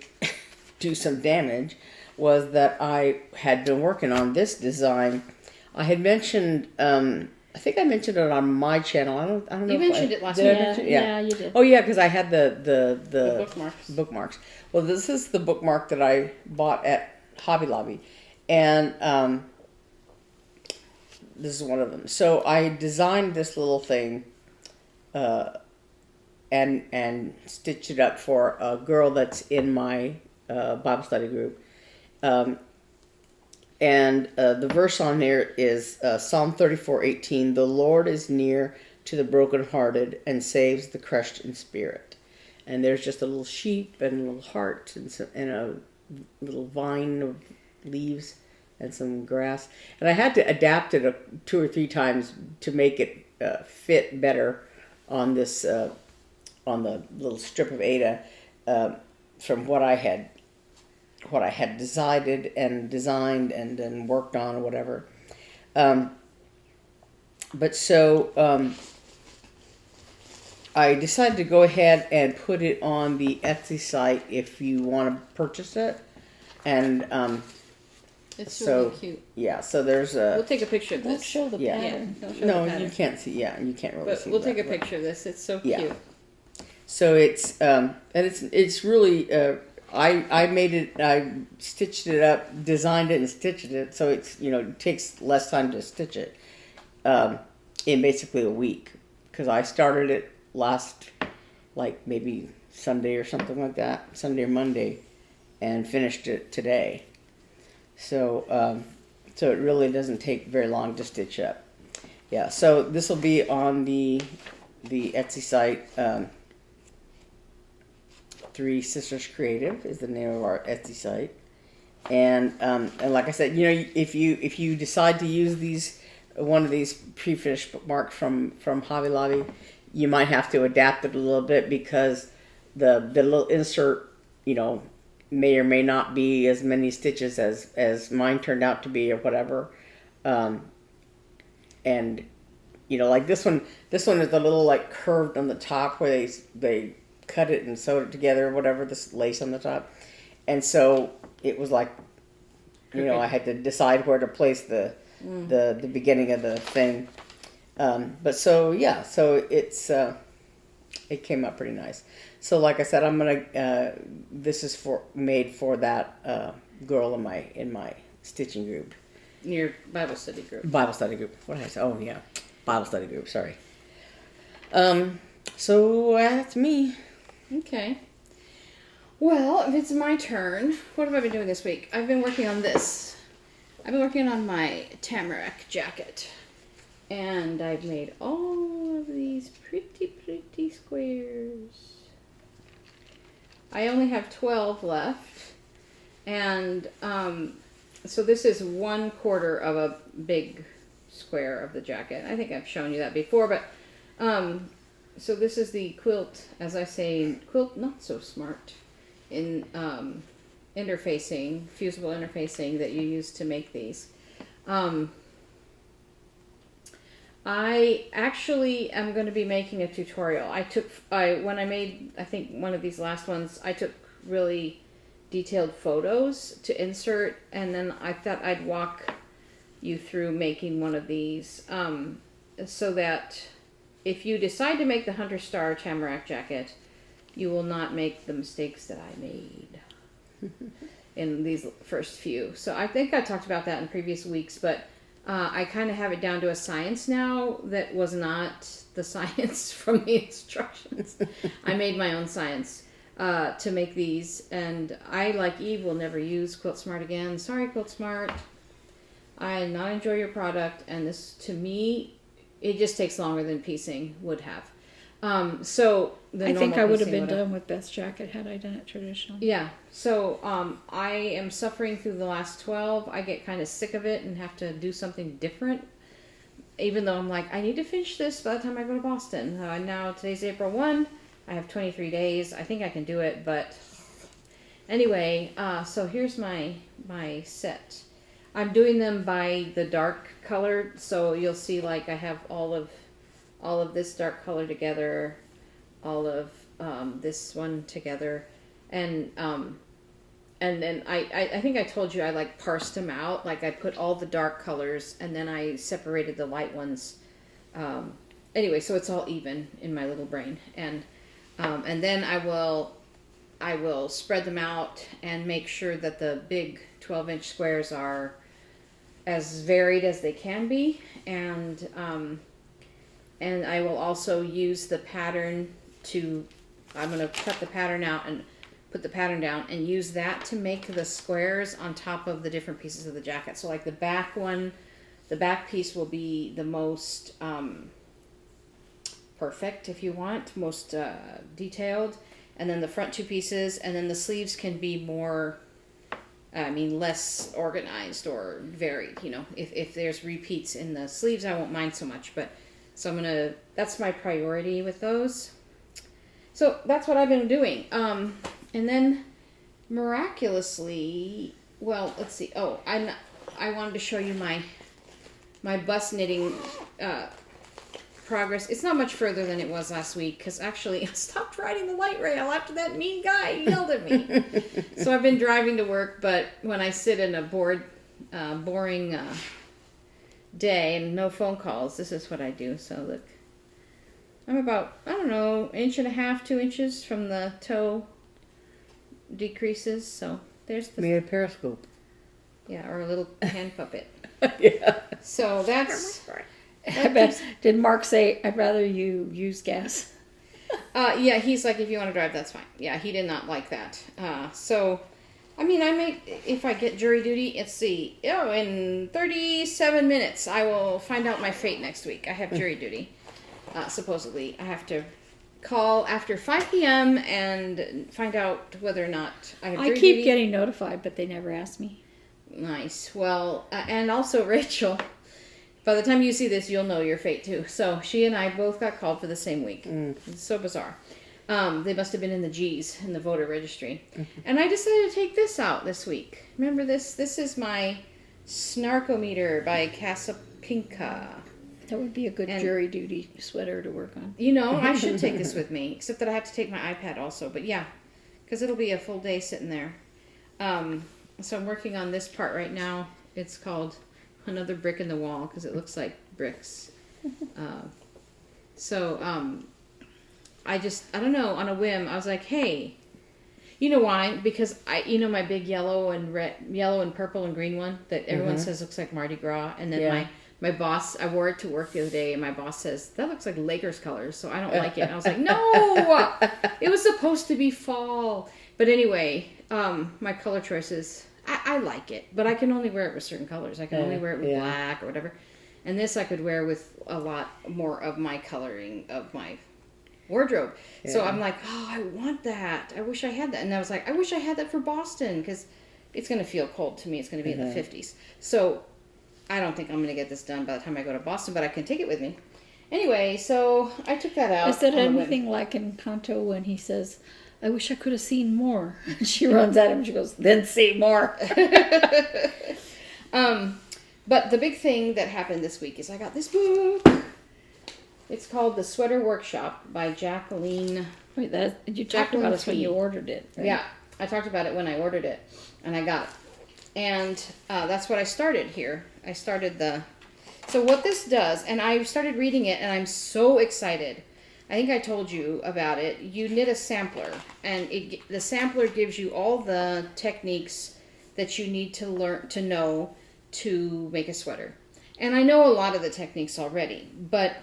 do some damage was that I had been working on this design. I had mentioned, I think I mentioned it on my channel. I don't know. You mentioned it last week. Yeah, you did. Oh yeah, because I had the bookmarks. Well, this is the bookmark that I bought at Hobby Lobby, and this is one of them. So I designed this little thing, and stitched it up for a girl that's in my Bible study group. And the verse on there is Psalm 34:18. The Lord is near to the brokenhearted and saves the crushed in spirit. And there's just a little sheep and a little heart and a little vine of leaves and some grass. And I had to adapt it 2 or 3 times to make it fit better on this on the little strip of Ada from what I had decided and designed and then worked on or whatever. But so I decided to go ahead and put it on the Etsy site if you want to purchase it. And it's really cute. Yeah, so there's a... We'll take a picture of this. Let's show the pattern. No, you can't see. Yeah, you can't really see. But we'll take a picture of this. It's so cute. So it's and it's really I made it. I stitched it up, designed it, and stitched it. So it's it takes less time to stitch it in basically a week, because I started it last maybe Sunday or something like that, Sunday or Monday, and finished it today. So so it really doesn't take very long to stitch up. Yeah. So this will be on the Etsy site. 3 Sisters Creative is the name of our Etsy site, and like I said, if you decide to use one of these pre-finished bookmarks from Hobby Lobby, you might have to adapt it a little bit, because the little insert may or may not be as many stitches as mine turned out to be or whatever, and you know, like this one is a little like curved on the top where they cut it and sewed it together or whatever, this lace on the top. And so it was like, you know, I had to decide where to place the beginning of the thing. But so, yeah, so it came out pretty nice. So like I said, I'm gonna, this is made for that girl in my stitching group. Your Bible study group. Bible study group. What did I say? Oh yeah, Bible study group. Sorry. So that's me. Okay. Well, if it's my turn, what have I been doing this week? I've been working on this. I've been working on my tamarack jacket. And I've made all of these pretty squares. I only have 12 left. And so this is 1/4 of a big square of the jacket. I think I've shown you that before, but so this is the quilt, as I say, quilt not so smart in interfacing, fusible interfacing that you use to make these. I actually am going to be making a tutorial. When I made, I think one of these last ones, I took really detailed photos to insert, and then I thought I'd walk you through making one of these, so that if you decide to make the Hunter Star Tamarack jacket, you will not make the mistakes that I made in these first few. So I think I talked about that in previous weeks, but I kind of have it down to a science now that was not the science from the instructions. I made my own science to make these, and I, like Eve, will never use Quilt Smart again. Sorry, Quilt Smart. I did not enjoy your product, and this, to me, it just takes longer than piecing would have. So the I think I would have been would've- done with Beth's jacket had I done it traditional. Yeah. So I am suffering through the last 12. I get kind of sick of it and have to do something different. Even though I'm like, I need to finish this by the time I go to Boston. Now today's April 1. I have 23 days. I think I can do it, but anyway. So here's my set. I'm doing them by the dark color, so you'll see like I have all of this dark color together, all of this one together, and then I think I told you I like parsed them out. Like I put all the dark colors and then I separated the light ones. Anyway, so it's all even in my little brain, and then I will spread them out and make sure that the big 12-inch squares are as varied as they can be, and I will also use the pattern I'm going to cut the pattern out and put the pattern down and use that to make the squares on top of the different pieces of the jacket. So like the back piece will be the most perfect, if you want, most detailed, and then the front two pieces, and then the sleeves can be more, less organized or varied. You know, if there's repeats in the sleeves, I won't mind so much, but so that's my priority with those. So that's what I've been doing. And then miraculously, well, let's see. Oh, I wanted to show you my bust knitting progress. It's not much further than it was last week, because actually I stopped riding the light rail after that mean guy yelled at me. So I've been driving to work, but when I sit in a boring day and no phone calls, this is what I do. So look, I'm about, 1.5 2 inches from the toe decreases. So there's the Made a periscope. Yeah, or a little hand puppet. Yeah. So that's Did Mark say, I'd rather you use gas? yeah, he's like, if you want to drive, that's fine. Yeah, he did not like that. So I make, if I get jury duty, let's see, in 37 minutes, I will find out my fate next week. I have jury duty. Supposedly, I have to call after 5 p.m. and find out whether or not I have jury duty. I keep getting notified, but they never ask me. Nice. Well, and also Rachel, by the time you see this, you'll know your fate too. So she and I both got called for the same week. It's so bizarre. They must have been in the G's in the voter registry. And I decided to take this out this week. Remember this? This is my Snarkometer by Casapinka. That would be a good And- jury duty sweater to work on. You know, I should take this with me, except that I have to take my iPad also. But yeah, because it'll be a full day sitting there. So I'm working on this part right now. It's called Another Brick in the Wall because it looks like bricks. I don't know, on a whim, I was like, hey, you know why? Because my big yellow and purple and green one that everyone says looks like Mardi Gras, and then my boss, I wore it to work the other day, and my boss says that looks like Lakers colors, so I don't like it. And I was like, no, it was supposed to be fall. But anyway, my color choices, I like it, but I can only wear it with certain colors. I can only wear it with black or whatever. And this I could wear with a lot more of my coloring of my wardrobe. Yeah. So I'm like, oh, I want that. I wish I had that. And I was like, I wish I had that for Boston because it's going to feel cold to me. It's going to be in the 50s. So I don't think I'm going to get this done by the time I go to Boston, but I can take it with me. Anyway, so I took that out. Is that anything like in Kanto when he says, I wish I could have seen more? And she runs at him and she goes, then see more. But the big thing that happened this week is I got this book. It's called The Sweater Workshop by Jacqueline. Wait, you talked about this when you ordered it, right? Yeah, I talked about it when I ordered it, and I got it. And that's what I started here. I started So what this does, and I started reading it, and I'm so excited. I think I told you about it. You knit a sampler, and the sampler gives you all the techniques that you need to learn to know to make a sweater. And I know a lot of the techniques already, but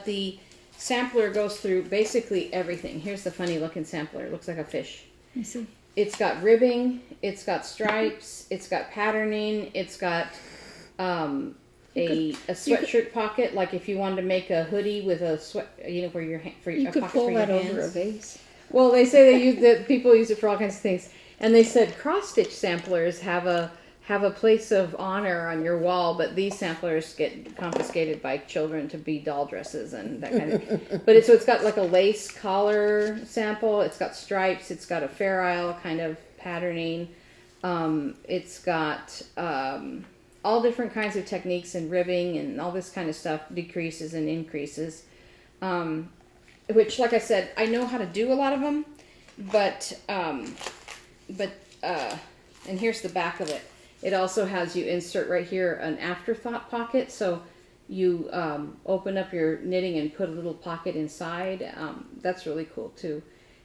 the sampler goes through basically everything. Here's the funny looking sampler. It looks like a fish. I see. It's got ribbing, it's got stripes, it's got patterning, it's got a sweatshirt pocket, like if you wanted to make a hoodie with a sweat, where your hand for you a could pocket pull for your that hands. over a vase. Well, they say that people use it for all kinds of things, and they said cross-stitch samplers have a place of honor on your wall, but these samplers get confiscated by children to be doll dresses and that kind of. But it's got like a lace collar sample. It's got stripes. It's got a Fair Isle kind of patterning. It's got all different kinds of techniques and ribbing and all this kind of stuff, decreases and increases. Which, like I said, I know how to do a lot of them, but and here's the back of it. It also has you insert right here an afterthought pocket, so you open up your knitting and put a little pocket inside. That's really cool too.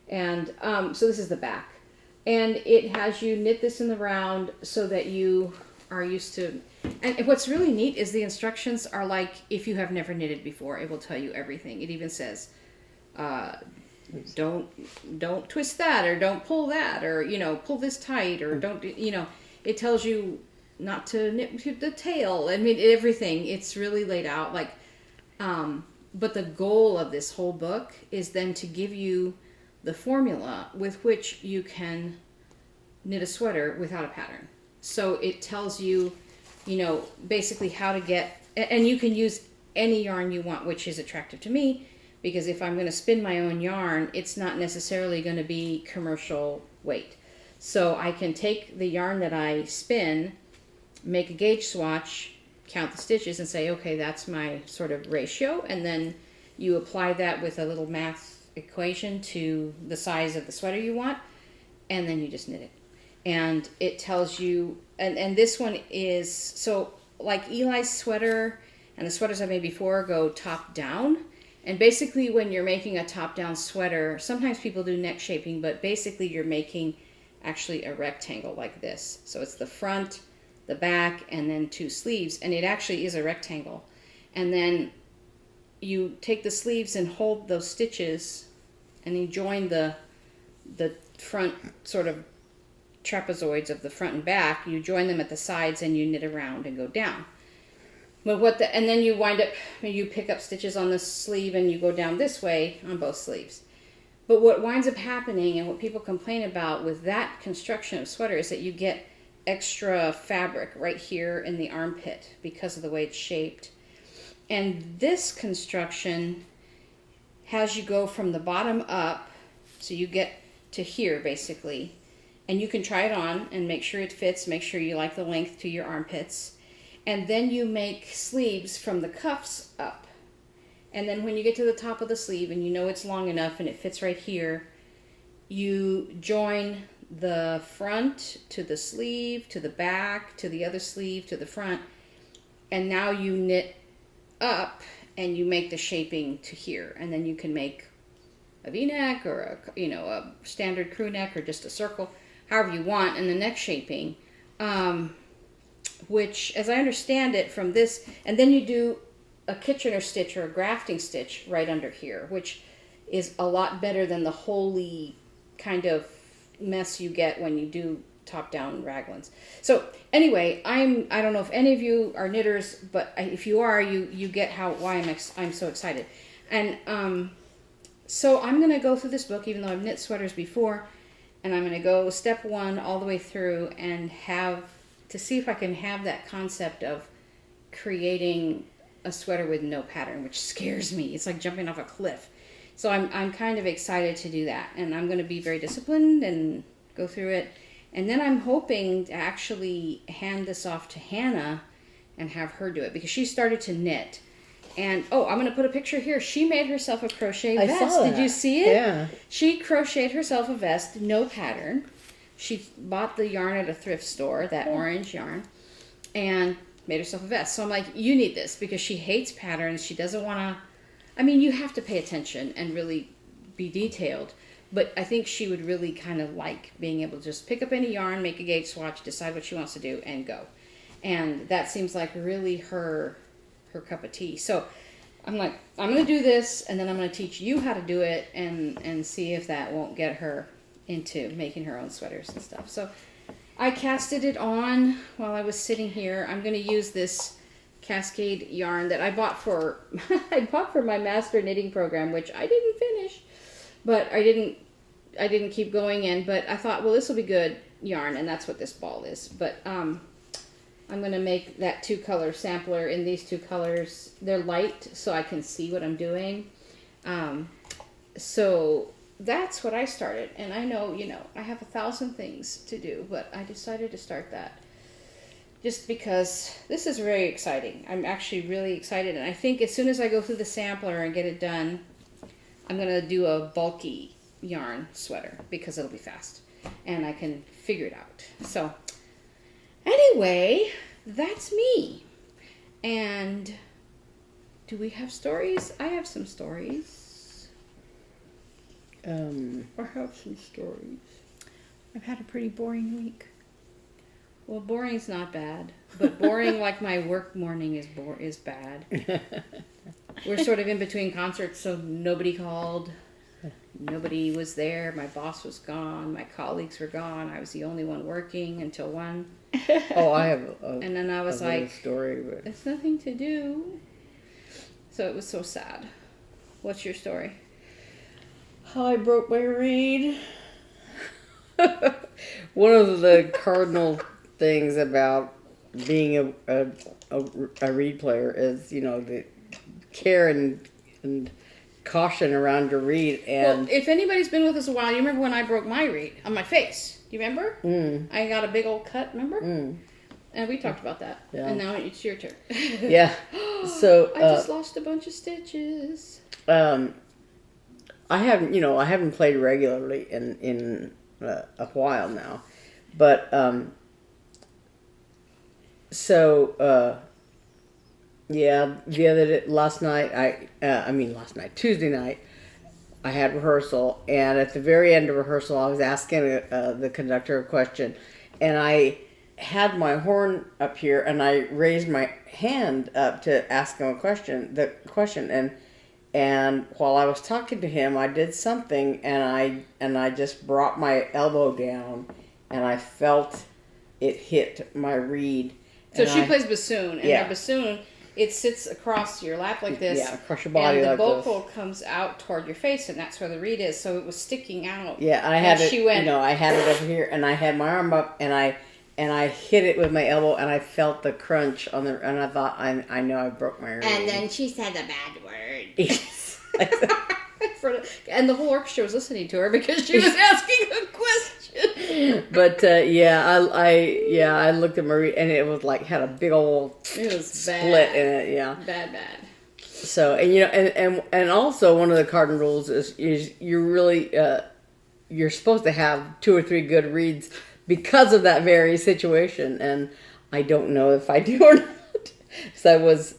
And so this is the back, and it has you knit this in the round so that you are used to. And what's really neat is the instructions are like if you have never knitted before, it will tell you everything. It even says, don't twist that, or don't pull that, or pull this tight, or don't It tells you not to knit the tail. I mean, everything. It's really laid out. But the goal of this whole book is then to give you the formula with which you can knit a sweater without a pattern. So it tells you, basically how to get, and you can use any yarn you want, which is attractive to me, because if I'm going to spin my own yarn, it's not necessarily going to be commercial weight. So I can take the yarn that I spin, make a gauge swatch, count the stitches, and say, okay, that's my sort of ratio. And then you apply that with a little math equation to the size of the sweater you want, and then you just knit it. And it tells you, and this one is, so like Eli's sweater and the sweaters I made before go top down. And basically when you're making a top down sweater, sometimes people do neck shaping, but basically you're making actually a rectangle like this. So it's the front, the back, and then two sleeves, and it actually is a rectangle. And then you take the sleeves and hold those stitches, and you join the front sort of trapezoids of the front and back. You join them at the sides, and you knit around and go down. But and then you wind up, you pick up stitches on the sleeve, and you go down this way on both sleeves. But what winds up happening, and what people complain about with that construction of sweater, is that you get extra fabric right here in the armpit because of the way it's shaped. And this construction has you go from the bottom up, so you get to here basically, and you can try it on and make sure it fits, make sure you like the length to your armpits. and then you make sleeves from the cuffs up. And then when you get to the top of the sleeve and you know it's long enough and it fits right here, you join the front to the sleeve, to the back, to the other sleeve, to the front, and now you knit up and you make the shaping to here. And then you can make a V-neck or a standard crew neck or just a circle, however you want, and the neck shaping, which, as I understand it from this, and then you do a Kitchener stitch or a grafting stitch right under here, which is a lot better than the holy kind of mess you get when you do top-down raglans. So anyway, I don't know if any of you are knitters, but if you are, you get why I'm so excited. And so I'm going to go through this book, even though I've knit sweaters before, and I'm going to go step 1 all the way through and to see if I can have that concept of creating a sweater with no pattern, which scares me. It's like jumping off a cliff. So I'm kind of excited to do that, and I'm going to be very disciplined and go through it. And then I'm hoping to actually hand this off to Hannah and have her do it, because she started to knit. And, I'm going to put a picture here. She made herself a crochet vest. I saw that. Did you see it? Yeah. She crocheted herself a vest, no pattern. She bought the yarn at a thrift store, that orange yarn, and made herself a vest. So I'm like, you need this, because she hates patterns. She doesn't want to... I mean, you have to pay attention and really be detailed. But I think she would really kind of like being able to just pick up any yarn, make a gauge swatch, decide what she wants to do, and go. And that seems like really her cup of tea. So I'm like, I'm going to do this, and then I'm going to teach you how to do it and see if that won't get her into making her own sweaters and stuff. So I casted it on while I was sitting here. I'm going to use this Cascade yarn that I bought for my master knitting program, which I didn't finish, but I didn't keep going in. But I thought, well, this will be good yarn, and that's what this ball is. But I'm going to make that 2-color sampler in these 2 colors. They're light, so I can see what I'm doing. So that's what I started. And I know, I have 1,000 things to do, but I decided to start that just because this is very exciting. I'm actually really excited. And I think as soon as I go through the sampler and get it done, I'm going to do a bulky yarn sweater, because it'll be fast and I can figure it out. So anyway, that's me. And do we have stories? I have some stories. I have some stories. I've had a pretty boring week. Well, boring's not bad, but boring like my work morning is bad. We're sort of in between concerts, so nobody called. Nobody was there. My boss was gone. My colleagues were gone. I was the only one working until 1. I have and then I was like, story, but there's nothing to do. So it was so sad. What's your story? how I broke my reed. One of the cardinal things about being a reed player is, the care and caution around your reed. And well, if anybody's been with us a while, you remember when I broke my reed on my face. Do you remember? I got a big old cut, remember? And we talked about that. Yeah. And now it's your turn. Yeah. So I just lost a bunch of stitches. I haven't played regularly in a while now, but Tuesday night, I had rehearsal, and at the very end of rehearsal, I was asking the conductor a question, and I had my horn up here, and I raised my hand up to ask him the question, and while I was talking to him, I did something, and I just brought my elbow down, and I felt it hit my reed. So she plays bassoon, and Yeah. her bassoon, it sits across your lap like this. Yeah, across your body and the like this. vocal comes out toward your face, and that's where the reed is. So it was sticking out. Yeah, I had as it. she went. I had it over here, and I had my arm up, and I hit it with my elbow, and I felt the crunch on the, and I thought, I know I broke my reed. And then she said a bad word. Yes. And the whole orchestra was listening to her because she was asking a question. But I looked at Marie, and it was like had a big old It was split bad. in it. Yeah. Bad. So, and you know, and also one of the cardinal rules is you're really you're supposed to have 2 or 3 good reads because of that very situation, and I don't know if I do or not. So I was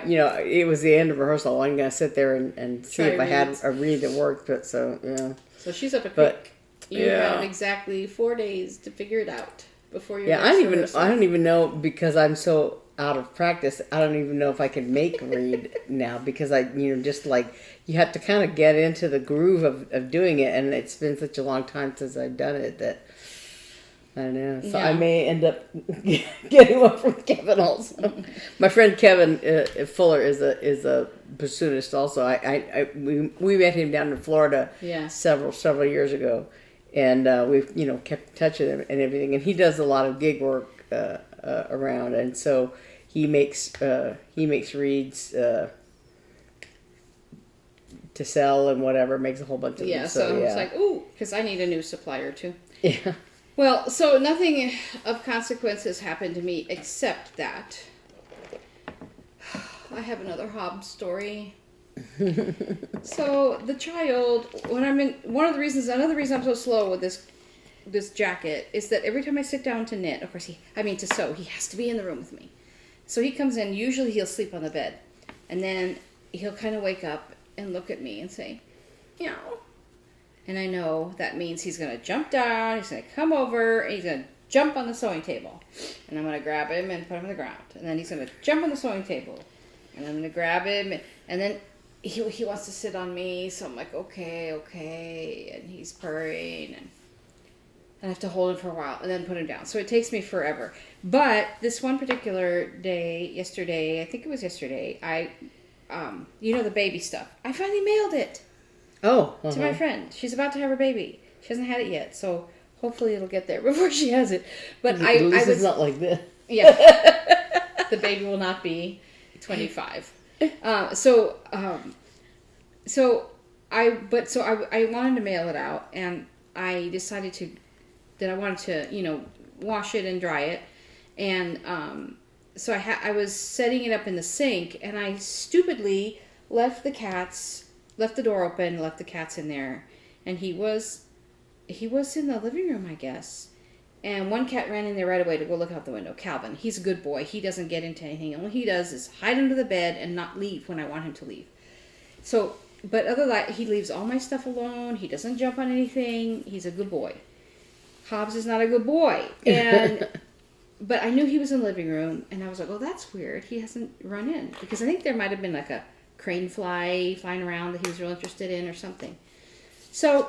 you know, it was the end of rehearsal. I'm gonna sit there and see if I had a read that worked. But so yeah. So she's up a But creek. You have exactly 4 days to figure it out before your yeah, next I rehearsal. don't even know, because I'm so out of practice. I don't even know if I can make read now, because just like you have to kind of get into the groove of doing it, and it's been such a long time since I've done it that I don't know. So I may end up getting one from Kevin also. My friend Kevin Fuller is a bassoonist also. We met him down in Florida several years ago, and we've kept in touch with him and everything. And he does a lot of gig work around, and so he makes reeds to sell and whatever. Makes a whole bunch of them. So it's like, ooh, because I need a new supplier too. Yeah. Well, so nothing of consequence has happened to me except that I have another Hobbs story. So the child, another reason I'm so slow with this jacket is that every time I sit down to knit, of course to sew, he has to be in the room with me. So he comes in, usually he'll sleep on the bed, and then he'll kind of wake up and look at me and say, meow. And I know that means he's going to jump down, he's going to come over, and he's going to jump on the sewing table. And I'm going to grab him and put him on the ground. And then he's going to jump on the sewing table. And I'm going to grab him, and then he wants to sit on me, so I'm like, okay. And he's purring, and I have to hold him for a while, and then put him down. So it takes me forever. But this one particular day, yesterday, I think it was yesterday, the baby stuff, I finally mailed it. Oh, to my friend. She's about to have her baby. She hasn't had it yet, so hopefully it'll get there before she has it. But at least it's not like this. Yeah, the baby will not be 25. So I wanted to mail it out, and I decided that I wanted to wash it and dry it, and so I was setting it up in the sink, and I stupidly left the door open, left the cats in there, and he was in the living room, I guess. And one cat ran in there right away to go look out the window. Calvin, he's a good boy. He doesn't get into anything. All he does is hide under the bed and not leave when I want him to leave. So, but other than that, he leaves all my stuff alone. He doesn't jump on anything. He's a good boy. Hobbs is not a good boy. And but I knew he was in the living room, and I was like, oh, that's weird. He hasn't run in. Because I think there might have been like a crane fly flying around that he was real interested in or something. So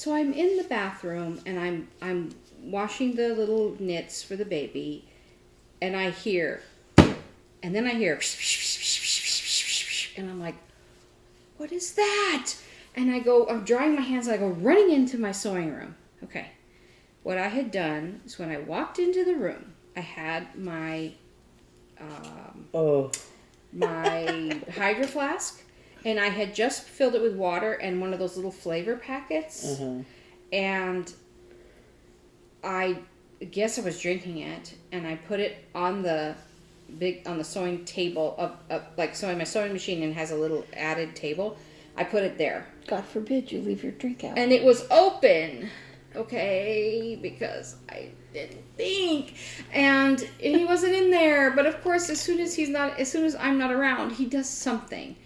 I'm in the bathroom, and I'm washing the little knits for the baby, and I hear, and I'm like, what is that? And I'm drying my hands, and I go running into my sewing room. Okay. What I had done is when I walked into the room, I had my my Hydro Flask, and I had just filled it with water and one of those little flavor packets, and I guess I was drinking it, and I put it on the sewing table like sewing my sewing machine, and has a little added table. I put it there. God forbid you leave your drink out. And it was open. Okay, because I didn't think, and he wasn't in there. But of course, as soon as I'm not around, he does something.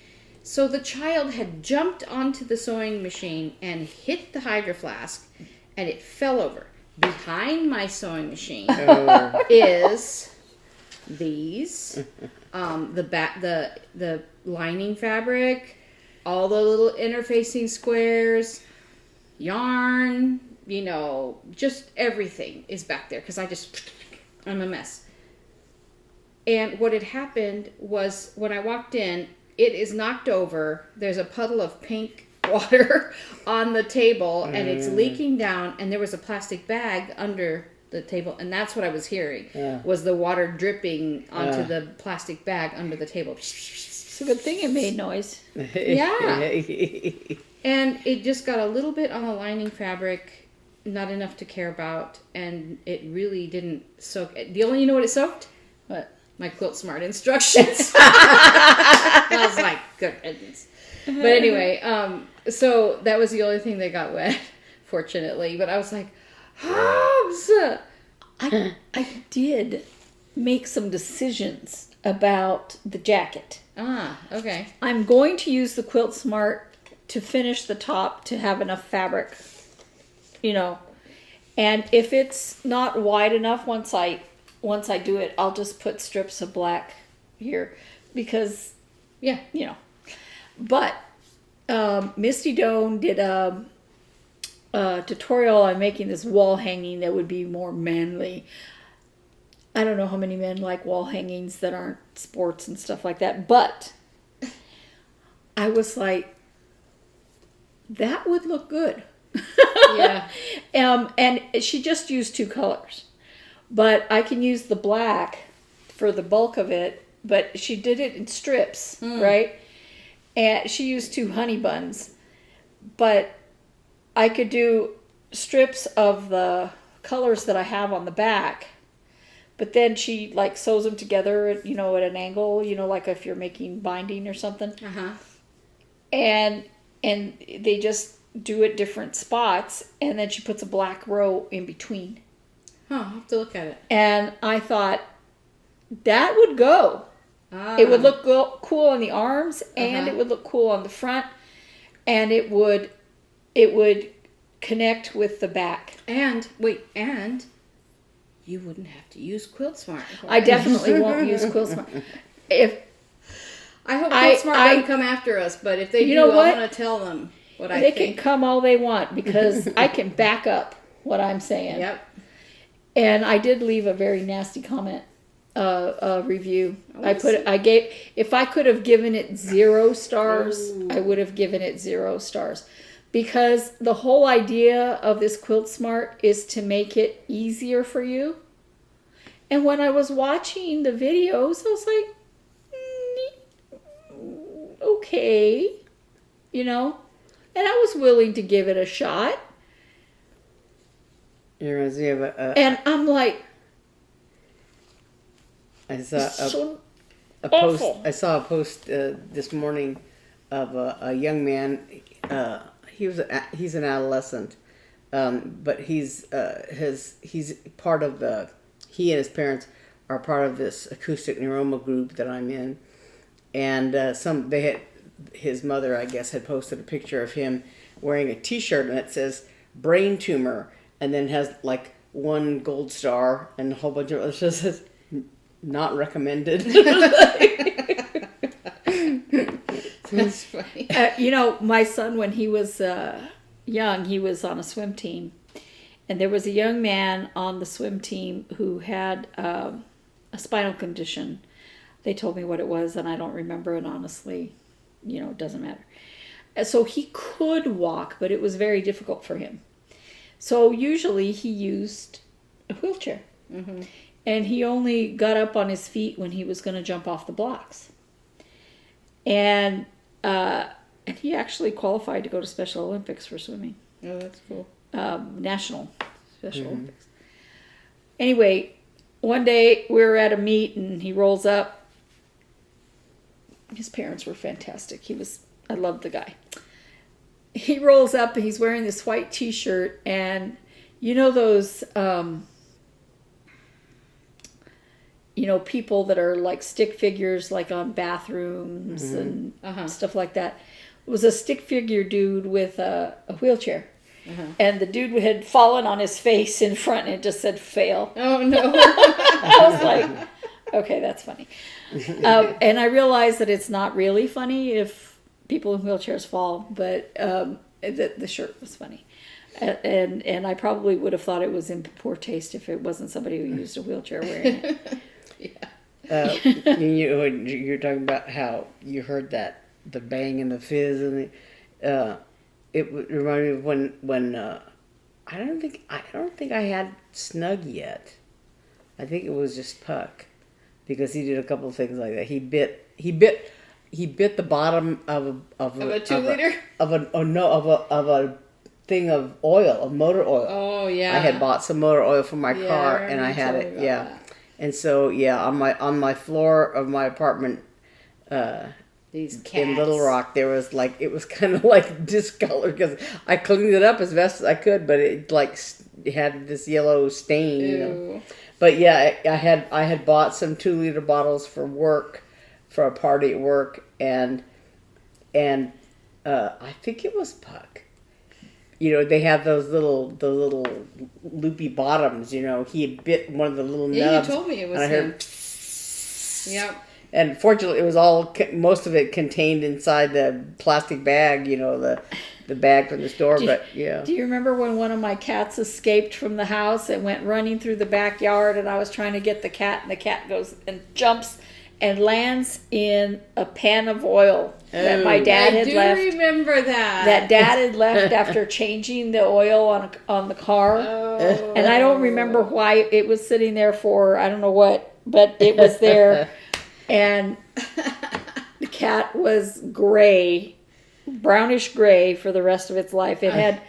So the child had jumped onto the sewing machine and hit the Hydro Flask, and it fell over. Behind my sewing machine is these, the lining fabric, all the little interfacing squares, yarn. Just everything is back there because I'm a mess. And what had happened was when I walked in, it is knocked over. There's a puddle of pink water on the table, and it's leaking down, and there was a plastic bag under the table, and that's what I was hearing, was the water dripping onto the plastic bag under the table. It's a good thing it made noise. Yeah. And it just got a little bit on the lining fabric, not enough to care about, and it really didn't soak. You know what it soaked? What? My Quilt Smart instructions. I was like, goodness. But anyway, so that was the only thing that got wet, fortunately. But I was like, Hobbs! I did make some decisions about the jacket. Ah, okay. I'm going to use the Quilt Smart to finish the top to have enough fabric, you know. And if it's not wide enough, once I do it, I'll just put strips of black here because, Yeah. you know. But Misty Doan did a tutorial on making this wall hanging that would be more manly. I don't know how many men like wall hangings that aren't sports and stuff like that, but I was like, that would look good. Yeah. And she just used 2 colors. But I can use the black for the bulk of it, but she did it in strips, right? And she used 2 honey buns. But I could do strips of the colors that I have on the back. But then she like sews them together, you know, at an angle, you know, like if you're making binding or something. Uh-huh. And they just do it different spots, and then she puts a black row in between. Huh, I'll have to look at it. And I thought that would go. Ah. It would look cool on the arms, and it would look cool on the front, and it would connect with the back. And you wouldn't have to use Quilt Smart. I definitely won't use Quilt Smart. I hope Quilt Smart doesn't come after us, but if they do, know what? I want to tell them what I they think. can come all they want because I can back up what I'm saying. Yep. And I did leave a very nasty comment, review. Oh, If I could have given it 0 stars, I would have given it 0 stars. Because the whole idea of this Quilt Smart is to make it easier for you. And when I was watching the videos, I was like, okay, you know. And I was willing to give it a shot. It reminds me of And I'm like, I saw so a post. awful. I saw a post this morning of a young man. He's an adolescent, but he and his parents are part of this acoustic neuroma group that I'm in, and his mother, I guess, had posted a picture of him wearing a T-shirt and it says brain tumor, and then has like 1 gold star and a whole bunch of other stuff says not recommended. That's funny. you know, my son, when he was young, he was on a swim team. And there was a young man on the swim team who had a spinal condition. They told me what it was, and I don't remember it, honestly. You know, it doesn't matter. So he could walk, but it was very difficult for him. So usually he used a wheelchair. Mm-hmm. And he only got up on his feet when he was going to jump off the blocks. And he actually qualified to go to Special Olympics for swimming. Oh, that's cool. National Special Olympics. Anyway, one day we were at a meet and he rolls up. His parents were fantastic. I loved the guy. He rolls up and he's wearing this white T-shirt, and you know those people that are like stick figures, like on bathrooms and stuff like that. It was a stick figure dude with a wheelchair. And the dude had fallen on his face in front and it just said fail. Oh, no. I was like, okay, that's funny. And I realized that it's not really funny if people in wheelchairs fall, but the shirt was funny. And I probably would have thought it was in poor taste if it wasn't somebody who used a wheelchair wearing it. You're talking about how you heard the bang and the fizz, and it reminded me of when I don't think I had Snug yet. I think it was just Puck, because he did a couple of things like that. He bit he bit the bottom of a 2 liter? of a thing of oil, of motor oil. Oh yeah. I had bought some motor oil for my Yeah, car, I and I remember you had told it. me Yeah, about that. and so on my floor of my apartment. These cats. In Little Rock, there was it was kind of like discolored because I cleaned it up as best as I could, but it had this yellow stain. Ew. You know? But yeah, I had bought some 2 liter bottles for work, for a party at work, and I think it was Puck. You know, they have the little loopy bottoms. You know, he had bit one of the little nubs. You told me it was and I him. heard, Yep. and fortunately, it was most of it contained inside the plastic bag, you know, the bag from the store. But yeah. Do you remember when one of my cats escaped from the house and went running through the backyard, and I was trying to get the cat, and the cat goes and jumps and lands in a pan of oil that my dad had left. I do remember that. That Dad had left after changing the oil on the car. Oh. And I don't remember why it was sitting there for, I don't know what, but it was there. And the cat was gray, brownish gray for the rest of its life. It had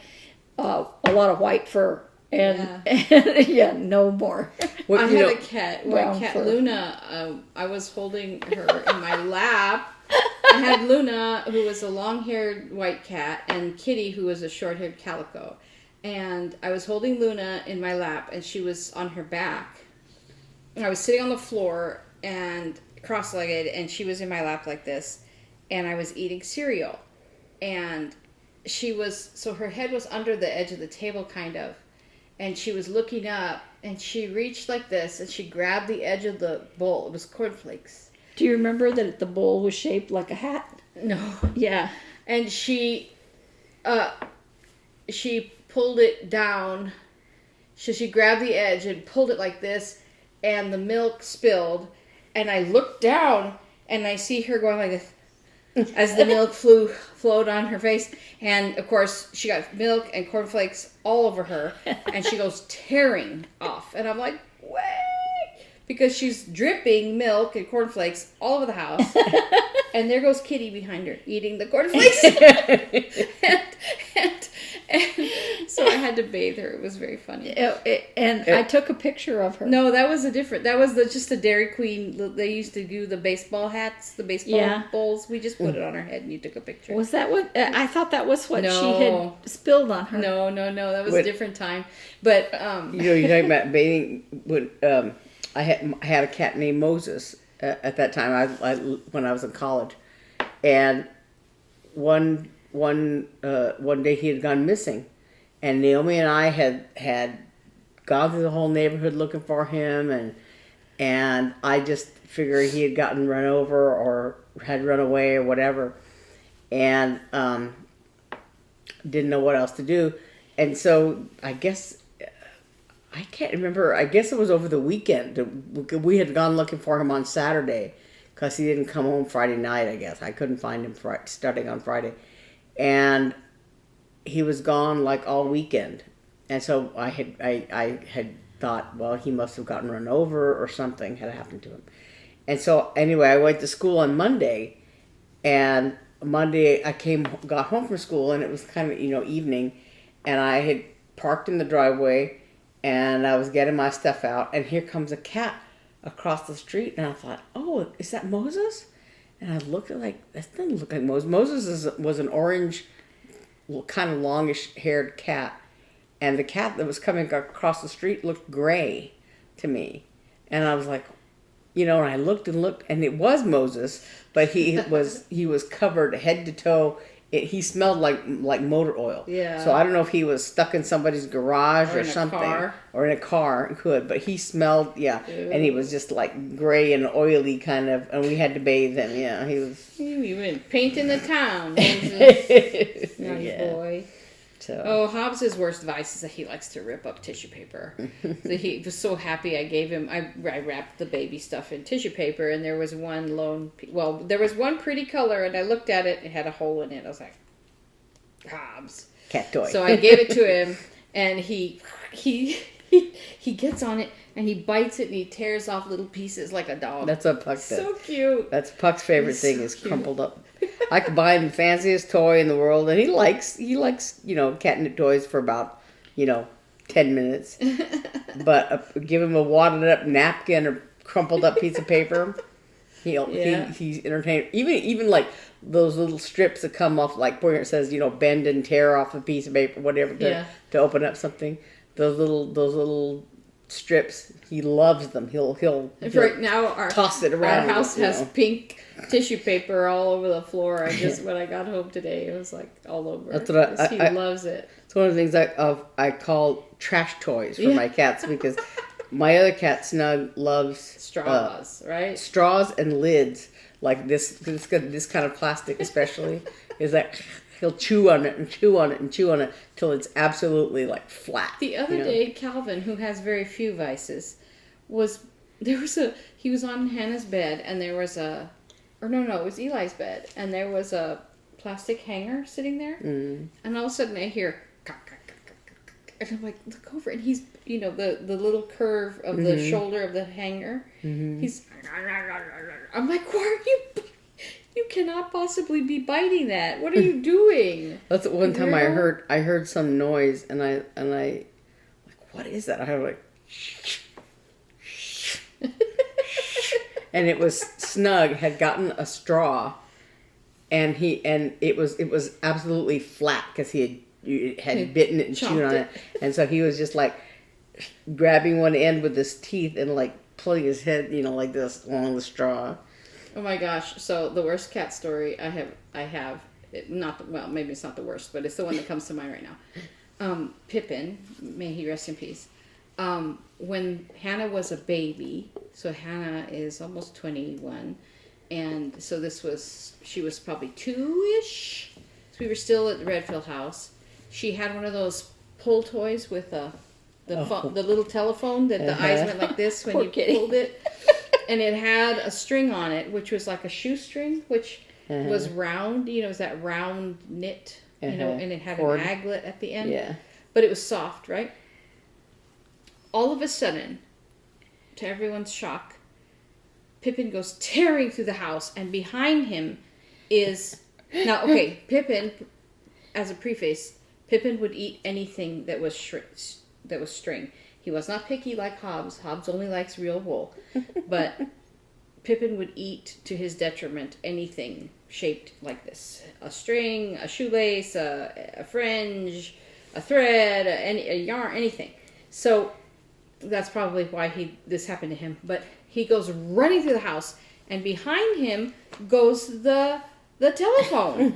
a lot of white fur. And yeah, no more. I had a cat, brown my cat fur. Luna. I was holding her in my lap. I had Luna, who was a long-haired white cat, and Kitty, who was a short-haired calico. And I was holding Luna in my lap, and she was on her back. And I was sitting on the floor and cross-legged, and she was in my lap like this. And I was eating cereal. And so her head was under the edge of the table, kind of. And she was looking up, and she reached like this, and she grabbed the edge of the bowl. It was cornflakes. Do you remember that the bowl was shaped like a hat? No. Yeah. And she pulled it down. So she grabbed the edge and pulled it like this, and the milk spilled. And I looked down, and I see her going like this as the milk flowed on her face. And of course, she got milk and cornflakes all over her, and she goes tearing off. And I'm like, wait, because she's dripping milk and cornflakes all over the house. And there goes Kitty behind her eating the cornflakes. and so I had to bathe her. It was very funny. I took a picture of her. No, that was just a Dairy Queen. They used to do the baseball hats, the baseball bowls. We just put it on her head, and you took a picture. Was that what? I thought that was what No. she had spilled on her. No, that was a different time. But you know, you're talking about bathing. When I had a cat named Moses at that time. When I was in college, and one day he had gone missing, and Naomi and I had gone through the whole neighborhood looking for him, and I just figured he had gotten run over or had run away or whatever, and didn't know what else to do, and so I guess. I can't remember. I guess it was over the weekend. We had gone looking for him on Saturday because he didn't come home Friday night, I guess. I couldn't find him starting on Friday. And he was gone like all weekend. And so I had thought, well, he must have gotten run over or something had happened to him. And so anyway, I went to school on Monday. And Monday I got home from school, and it was kind of, evening. And I had parked in the driveway, and I was getting my stuff out, and here comes a cat across the street, and I thought, oh, is that Moses? And I looked at that doesn't look like Moses. Moses was an orange, kind of longish-haired cat, and the cat that was coming across the street looked gray to me. And I was like, and I looked, and it was Moses, but he was covered head to toe. He smelled like motor oil. Yeah. So I don't know if he was stuck in somebody's garage or something. Or in a car. But he smelled, Ew. And he was just like gray and oily kind of, and we had to bathe him. Yeah, he was. You went painting the town, Moses. Naughty boy. So. Oh, Hobbs's worst vice is that he likes to rip up tissue paper. So he was so happy I gave him, I wrapped the baby stuff in tissue paper, and there was one there was one pretty color, and I looked at it, it had a hole in it. I was like, Hobbs. Cat toy. So I gave it to him, and he gets on it, and he bites it and he tears off little pieces like a dog. That's what Puck does. So cute. That's Puck's favorite He's thing so is cute. crumpled up. I could buy him the fanciest toy in the world, and he likes catnip toys for about 10 minutes. But give him a wadded up napkin or crumpled up piece of paper, he's entertained. Even like those little strips that come off, like where it says bend and tear off a piece of paper, whatever, to open up something. Those little strips, he loves them. He'll right now our toss it around. Our house has pink tissue paper all over the floor. When I got home today, it was like all over. That's what he loves it. It's one of the things I call trash toys for my cats, because my other cat Snug loves Straws, right? Straws and lids, like this kind of plastic especially, is that he'll chew on it and chew on it and chew on it till it's absolutely like flat. The other day, Calvin, who has very few vices, he was on Hannah's bed, and there was it was Eli's bed, and there was a plastic hanger sitting there, and all of a sudden I hear, and I'm like, look over, and he's, the little curve of the shoulder of the hanger, he's, I'm like, why are you cannot possibly be biting that. What are you doing? That's one time I heard some noise, and I like, what is that? I heard like, and it was Snug had gotten a straw, and it was absolutely flat because he had bitten it and chewed on it, and so he was just like grabbing one end with his teeth and like pulling his head, like this along the straw. Oh my gosh! So the worst cat story I have maybe it's not the worst, but it's the one that comes to mind right now. Pippin, may he rest in peace. When Hannah was a baby, so Hannah is almost 21, and so she was probably 2-ish. So we were still at the Redfield house. She had one of those pull toys with the little telephone that the eyes went like this when you pulled it. And it had a string on it, which was like a shoestring, which was round. It was that round knit, and it had an aglet at the end. Yeah. But it was soft, right? All of a sudden, to everyone's shock, Pippin goes tearing through the house, and behind him is... Now, okay, Pippin, as a preface, Pippin would eat anything that was string. He was not picky like Hobbs. Hobbs only likes real wool. But Pippin would eat, to his detriment, anything shaped like this. A string, a shoelace, a fringe, a thread, a yarn, anything. So that's probably why this happened to him. But he goes running through the house, and behind him goes the telephone.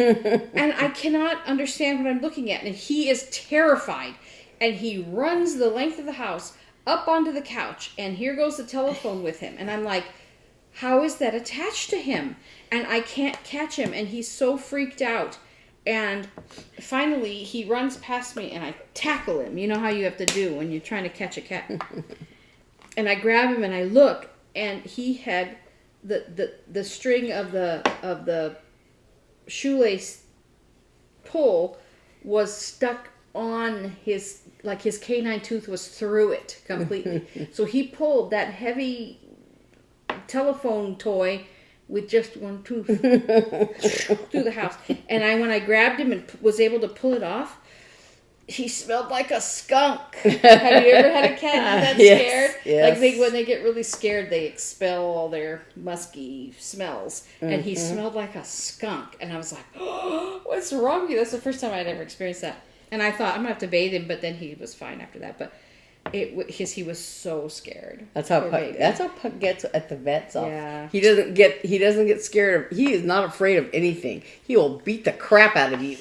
And I cannot understand what I'm looking at. And he is terrified. And he runs the length of the house up onto the couch, and here goes the telephone with him. And I'm like, how is that attached to him? And I can't catch him, and he's so freaked out. And finally, he runs past me, and I tackle him. You know how you have to do when you're trying to catch a cat. And I grab him, and I look, and he had the string of the shoelace pull was stuck on his canine tooth was through it completely. So he pulled that heavy telephone toy with just one tooth through the house. And when I grabbed him and was able to pull it off, he smelled like a skunk. Have you ever had a cat that scared? Yes. Like when they get really scared, they expel all their musky smells. And he smelled like a skunk. And I was like, oh, what's wrong with you? That's the first time I'd ever experienced that. And I thought, I'm going to have to bathe him, but then he was fine after that. But he was so scared. That's how Puck gets at the vet's office. Yeah. He doesn't get scared of. He is not afraid of anything. He will beat the crap out of you.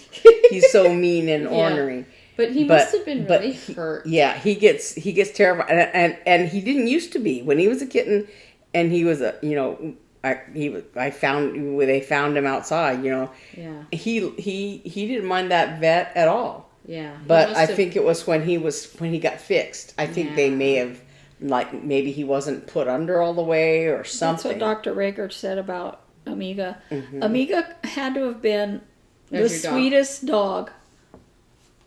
He's so mean and ornery. But he must have been really hurt. Yeah, he gets terrified, and he didn't used to be when he was a kitten, and he was they found him outside. Yeah. He didn't mind that vet at all. Yeah. But I think it was when he got fixed. I think they may have, maybe he wasn't put under all the way or something. That's what Dr. Rager said about Amiga. Mm-hmm. Amiga had to have been the sweetest dog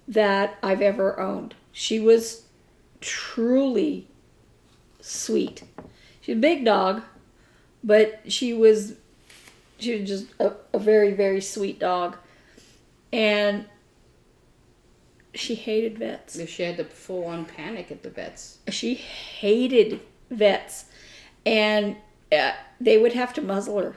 that I've ever owned. She was truly sweet. She's a big dog, but she was just a very, very sweet dog. And she hated vets. She had the full-on panic at the vets. She hated vets. And they would have to muzzle her.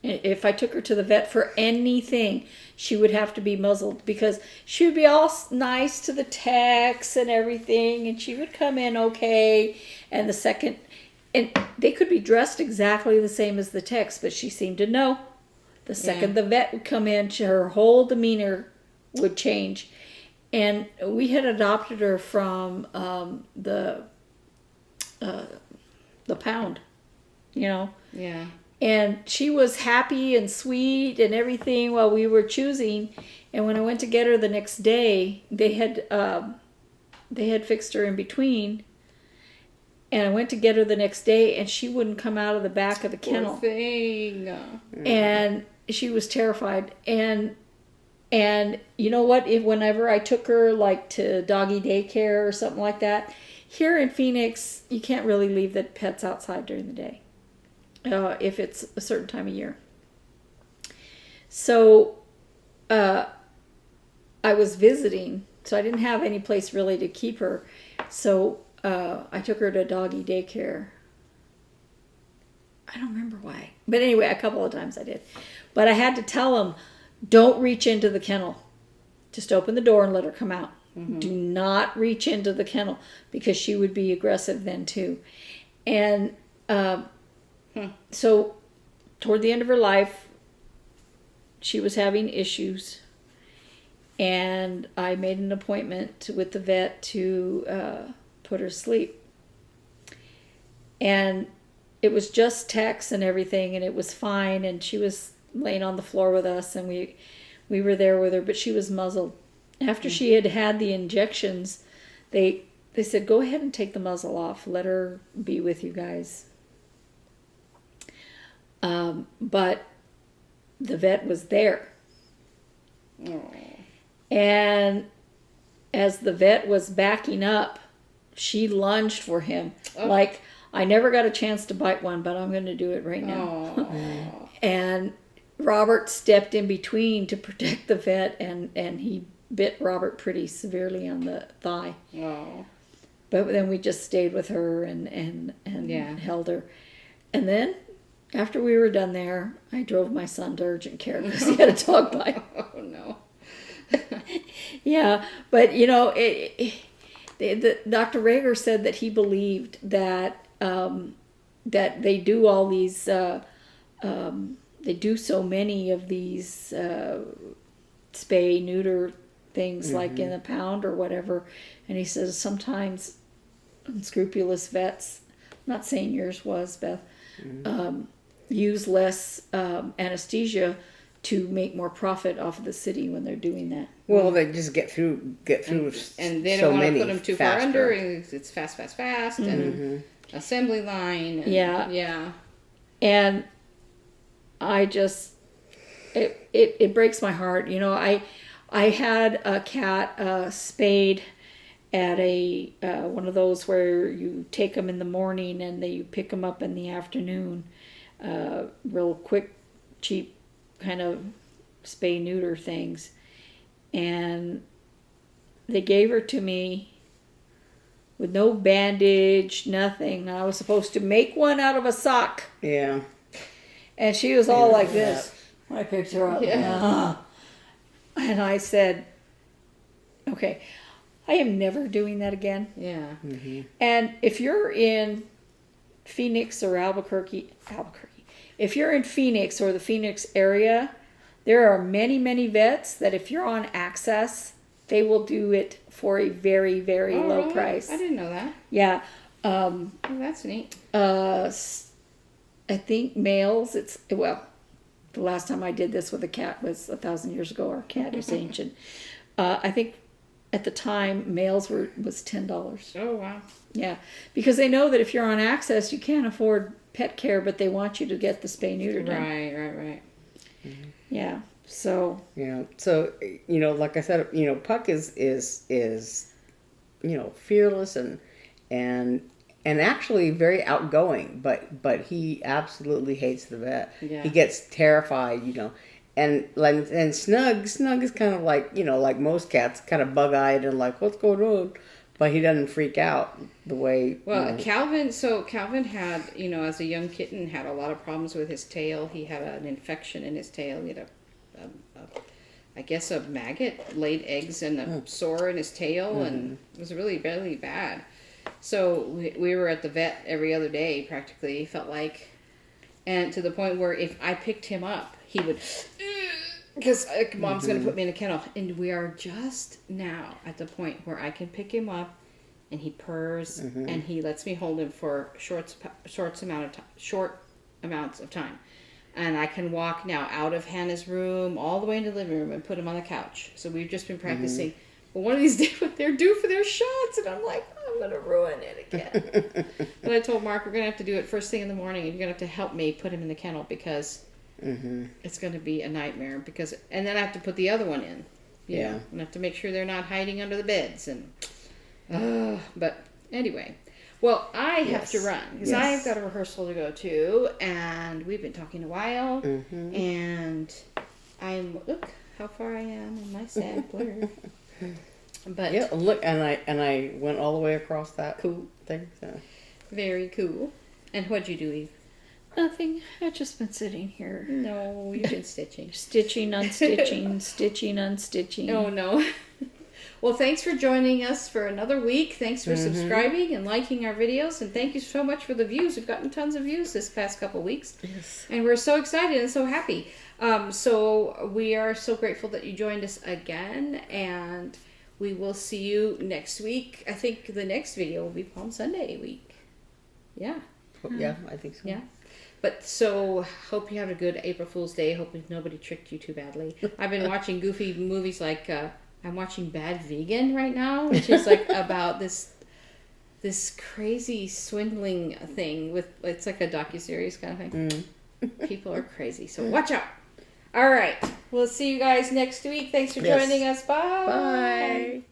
If I took her to the vet for anything, she would have to be muzzled because she would be all nice to the techs and everything, and she would come in okay. And they could be dressed exactly the same as the techs, but she seemed to know. The second the vet would come in, her whole demeanor would change. And we had adopted her from the pound, you know. Yeah. And she was happy and sweet and everything while we were choosing. And when I went to get her the next day, they had fixed her in between. And I went to get her the next day, and she wouldn't come out of the back of the kennel. Poor thing. And she was terrified. And you know what? Whenever I took her like to doggy daycare or something like that, here in Phoenix, you can't really leave the pets outside during the day. If it's a certain time of year. So I was visiting, so I didn't have any place really to keep her. So I took her to doggy daycare. I don't remember why. But anyway, a couple of times I did. But I had to tell them, don't reach into the kennel. Just open the door and let her come out. Mm-hmm. Do not reach into the kennel because she would be aggressive then too. And so toward the end of her life, she was having issues. And I made an appointment with the vet to put her to sleep. And it was just text and everything, and it was fine. And she was laying on the floor with us, and we were there with her, but she was muzzled. After she had had the injections, they said, go ahead and take the muzzle off. Let her be with you guys. But the vet was there. Oh. And as the vet was backing up, she lunged for him. Oh. Like, I never got a chance to bite one, but I'm going to do it right now. Oh. And Robert stepped in between to protect the vet, and he bit Robert pretty severely on the thigh. Oh. But then we just stayed with her and held her. And then, after we were done there, I drove my son to urgent care because he had a dog bite. Oh, no. Yeah, but, you know, Dr. Rager said that he believed that that they do all these, they do so many of these spay, neuter things like in the pound or whatever. And he says sometimes unscrupulous vets, I'm not saying yours was, Beth, use less anesthesia to make more profit off of the city when they're doing that. Well, they just get through, and they don't want to put them too far under. It's fast, and assembly line. And, yeah. And I just, it breaks my heart. You know, I had a cat spayed at a one of those where you take them in the morning and you pick them up in the afternoon. Real quick, cheap kind of spay neuter things. And they gave her to me with no bandage, nothing. I was supposed to make one out of a sock. Yeah. And she was all like this. I picked her up. Yeah. And I said, okay, I am never doing that again. Yeah. Mm-hmm. And if you're in Phoenix or Albuquerque, if you're in Phoenix or the Phoenix area, there are many, many vets that if you're on Access, they will do it for a very, very low really? price. I didn't know that. Yeah. Oh, that's neat. I think males, the last time I did this with a cat was 1,000 years ago. Our cat is ancient. I think at the time, males was $10. Oh, wow. Yeah. Because they know that if you're on Access, you can't afford pet care, but they want you to get the spay neuter done. Right. Mm-hmm. Yeah. So. Yeah. So, you know, like I said, you know, Puck is you know, fearless and and actually very outgoing, but he absolutely hates the vet. Yeah. He gets terrified, you know. And Snug is kind of like, you know, like most cats, kind of bug-eyed and like, what's going on? But he doesn't freak out the way. Well, you know. Calvin had, you know, as a young kitten, had a lot of problems with his tail. He had an infection in his tail. He had I guess a maggot laid eggs and a sore in his tail, and it was really, really bad. So we were at the vet every other day, practically, felt like. And to the point where if I picked him up, he would, because Mom's going to put me in a kennel. And we are just now at the point where I can pick him up and he purrs and he lets me hold him for short amounts of time. And I can walk now out of Hannah's room all the way into the living room and put him on the couch. So we've just been practicing. But one of these days, what they're due for their shots, and I'm like, I'm going to ruin it again. But I told Mark, we're going to have to do it first thing in the morning, and you're going to have to help me put him in the kennel because it's going to be a nightmare. And then I have to put the other one in. You know, and I have to make sure they're not hiding under the beds. But anyway, well, I have to run because I've got a rehearsal to go to, and we've been talking a while, and look how far I am in my sad blur. But yeah, look, and I went all the way across that cool thing. So. Very cool. And what'd you do, Eve? Nothing. I've just been sitting here. No, you've been stitching. Stitching, unstitching, stitching, unstitching. Oh, no. Well, thanks for joining us for another week. Thanks for subscribing and liking our videos. And thank you so much for the views. We've gotten tons of views this past couple weeks. Yes. And we're so excited and so happy. So we are so grateful that you joined us again. And we will see you next week. I think the next video will be Palm Sunday week. Yeah. Yeah, I think so. Yeah. But so, hope you have a good April Fool's Day. Hope nobody tricked you too badly. I've been watching goofy movies like, I'm watching Bad Vegan right now, which is like about this crazy swindling thing it's like a docuseries kind of thing. People are crazy, so watch out. All right. We'll see you guys next week. Thanks for joining us. Bye. Bye.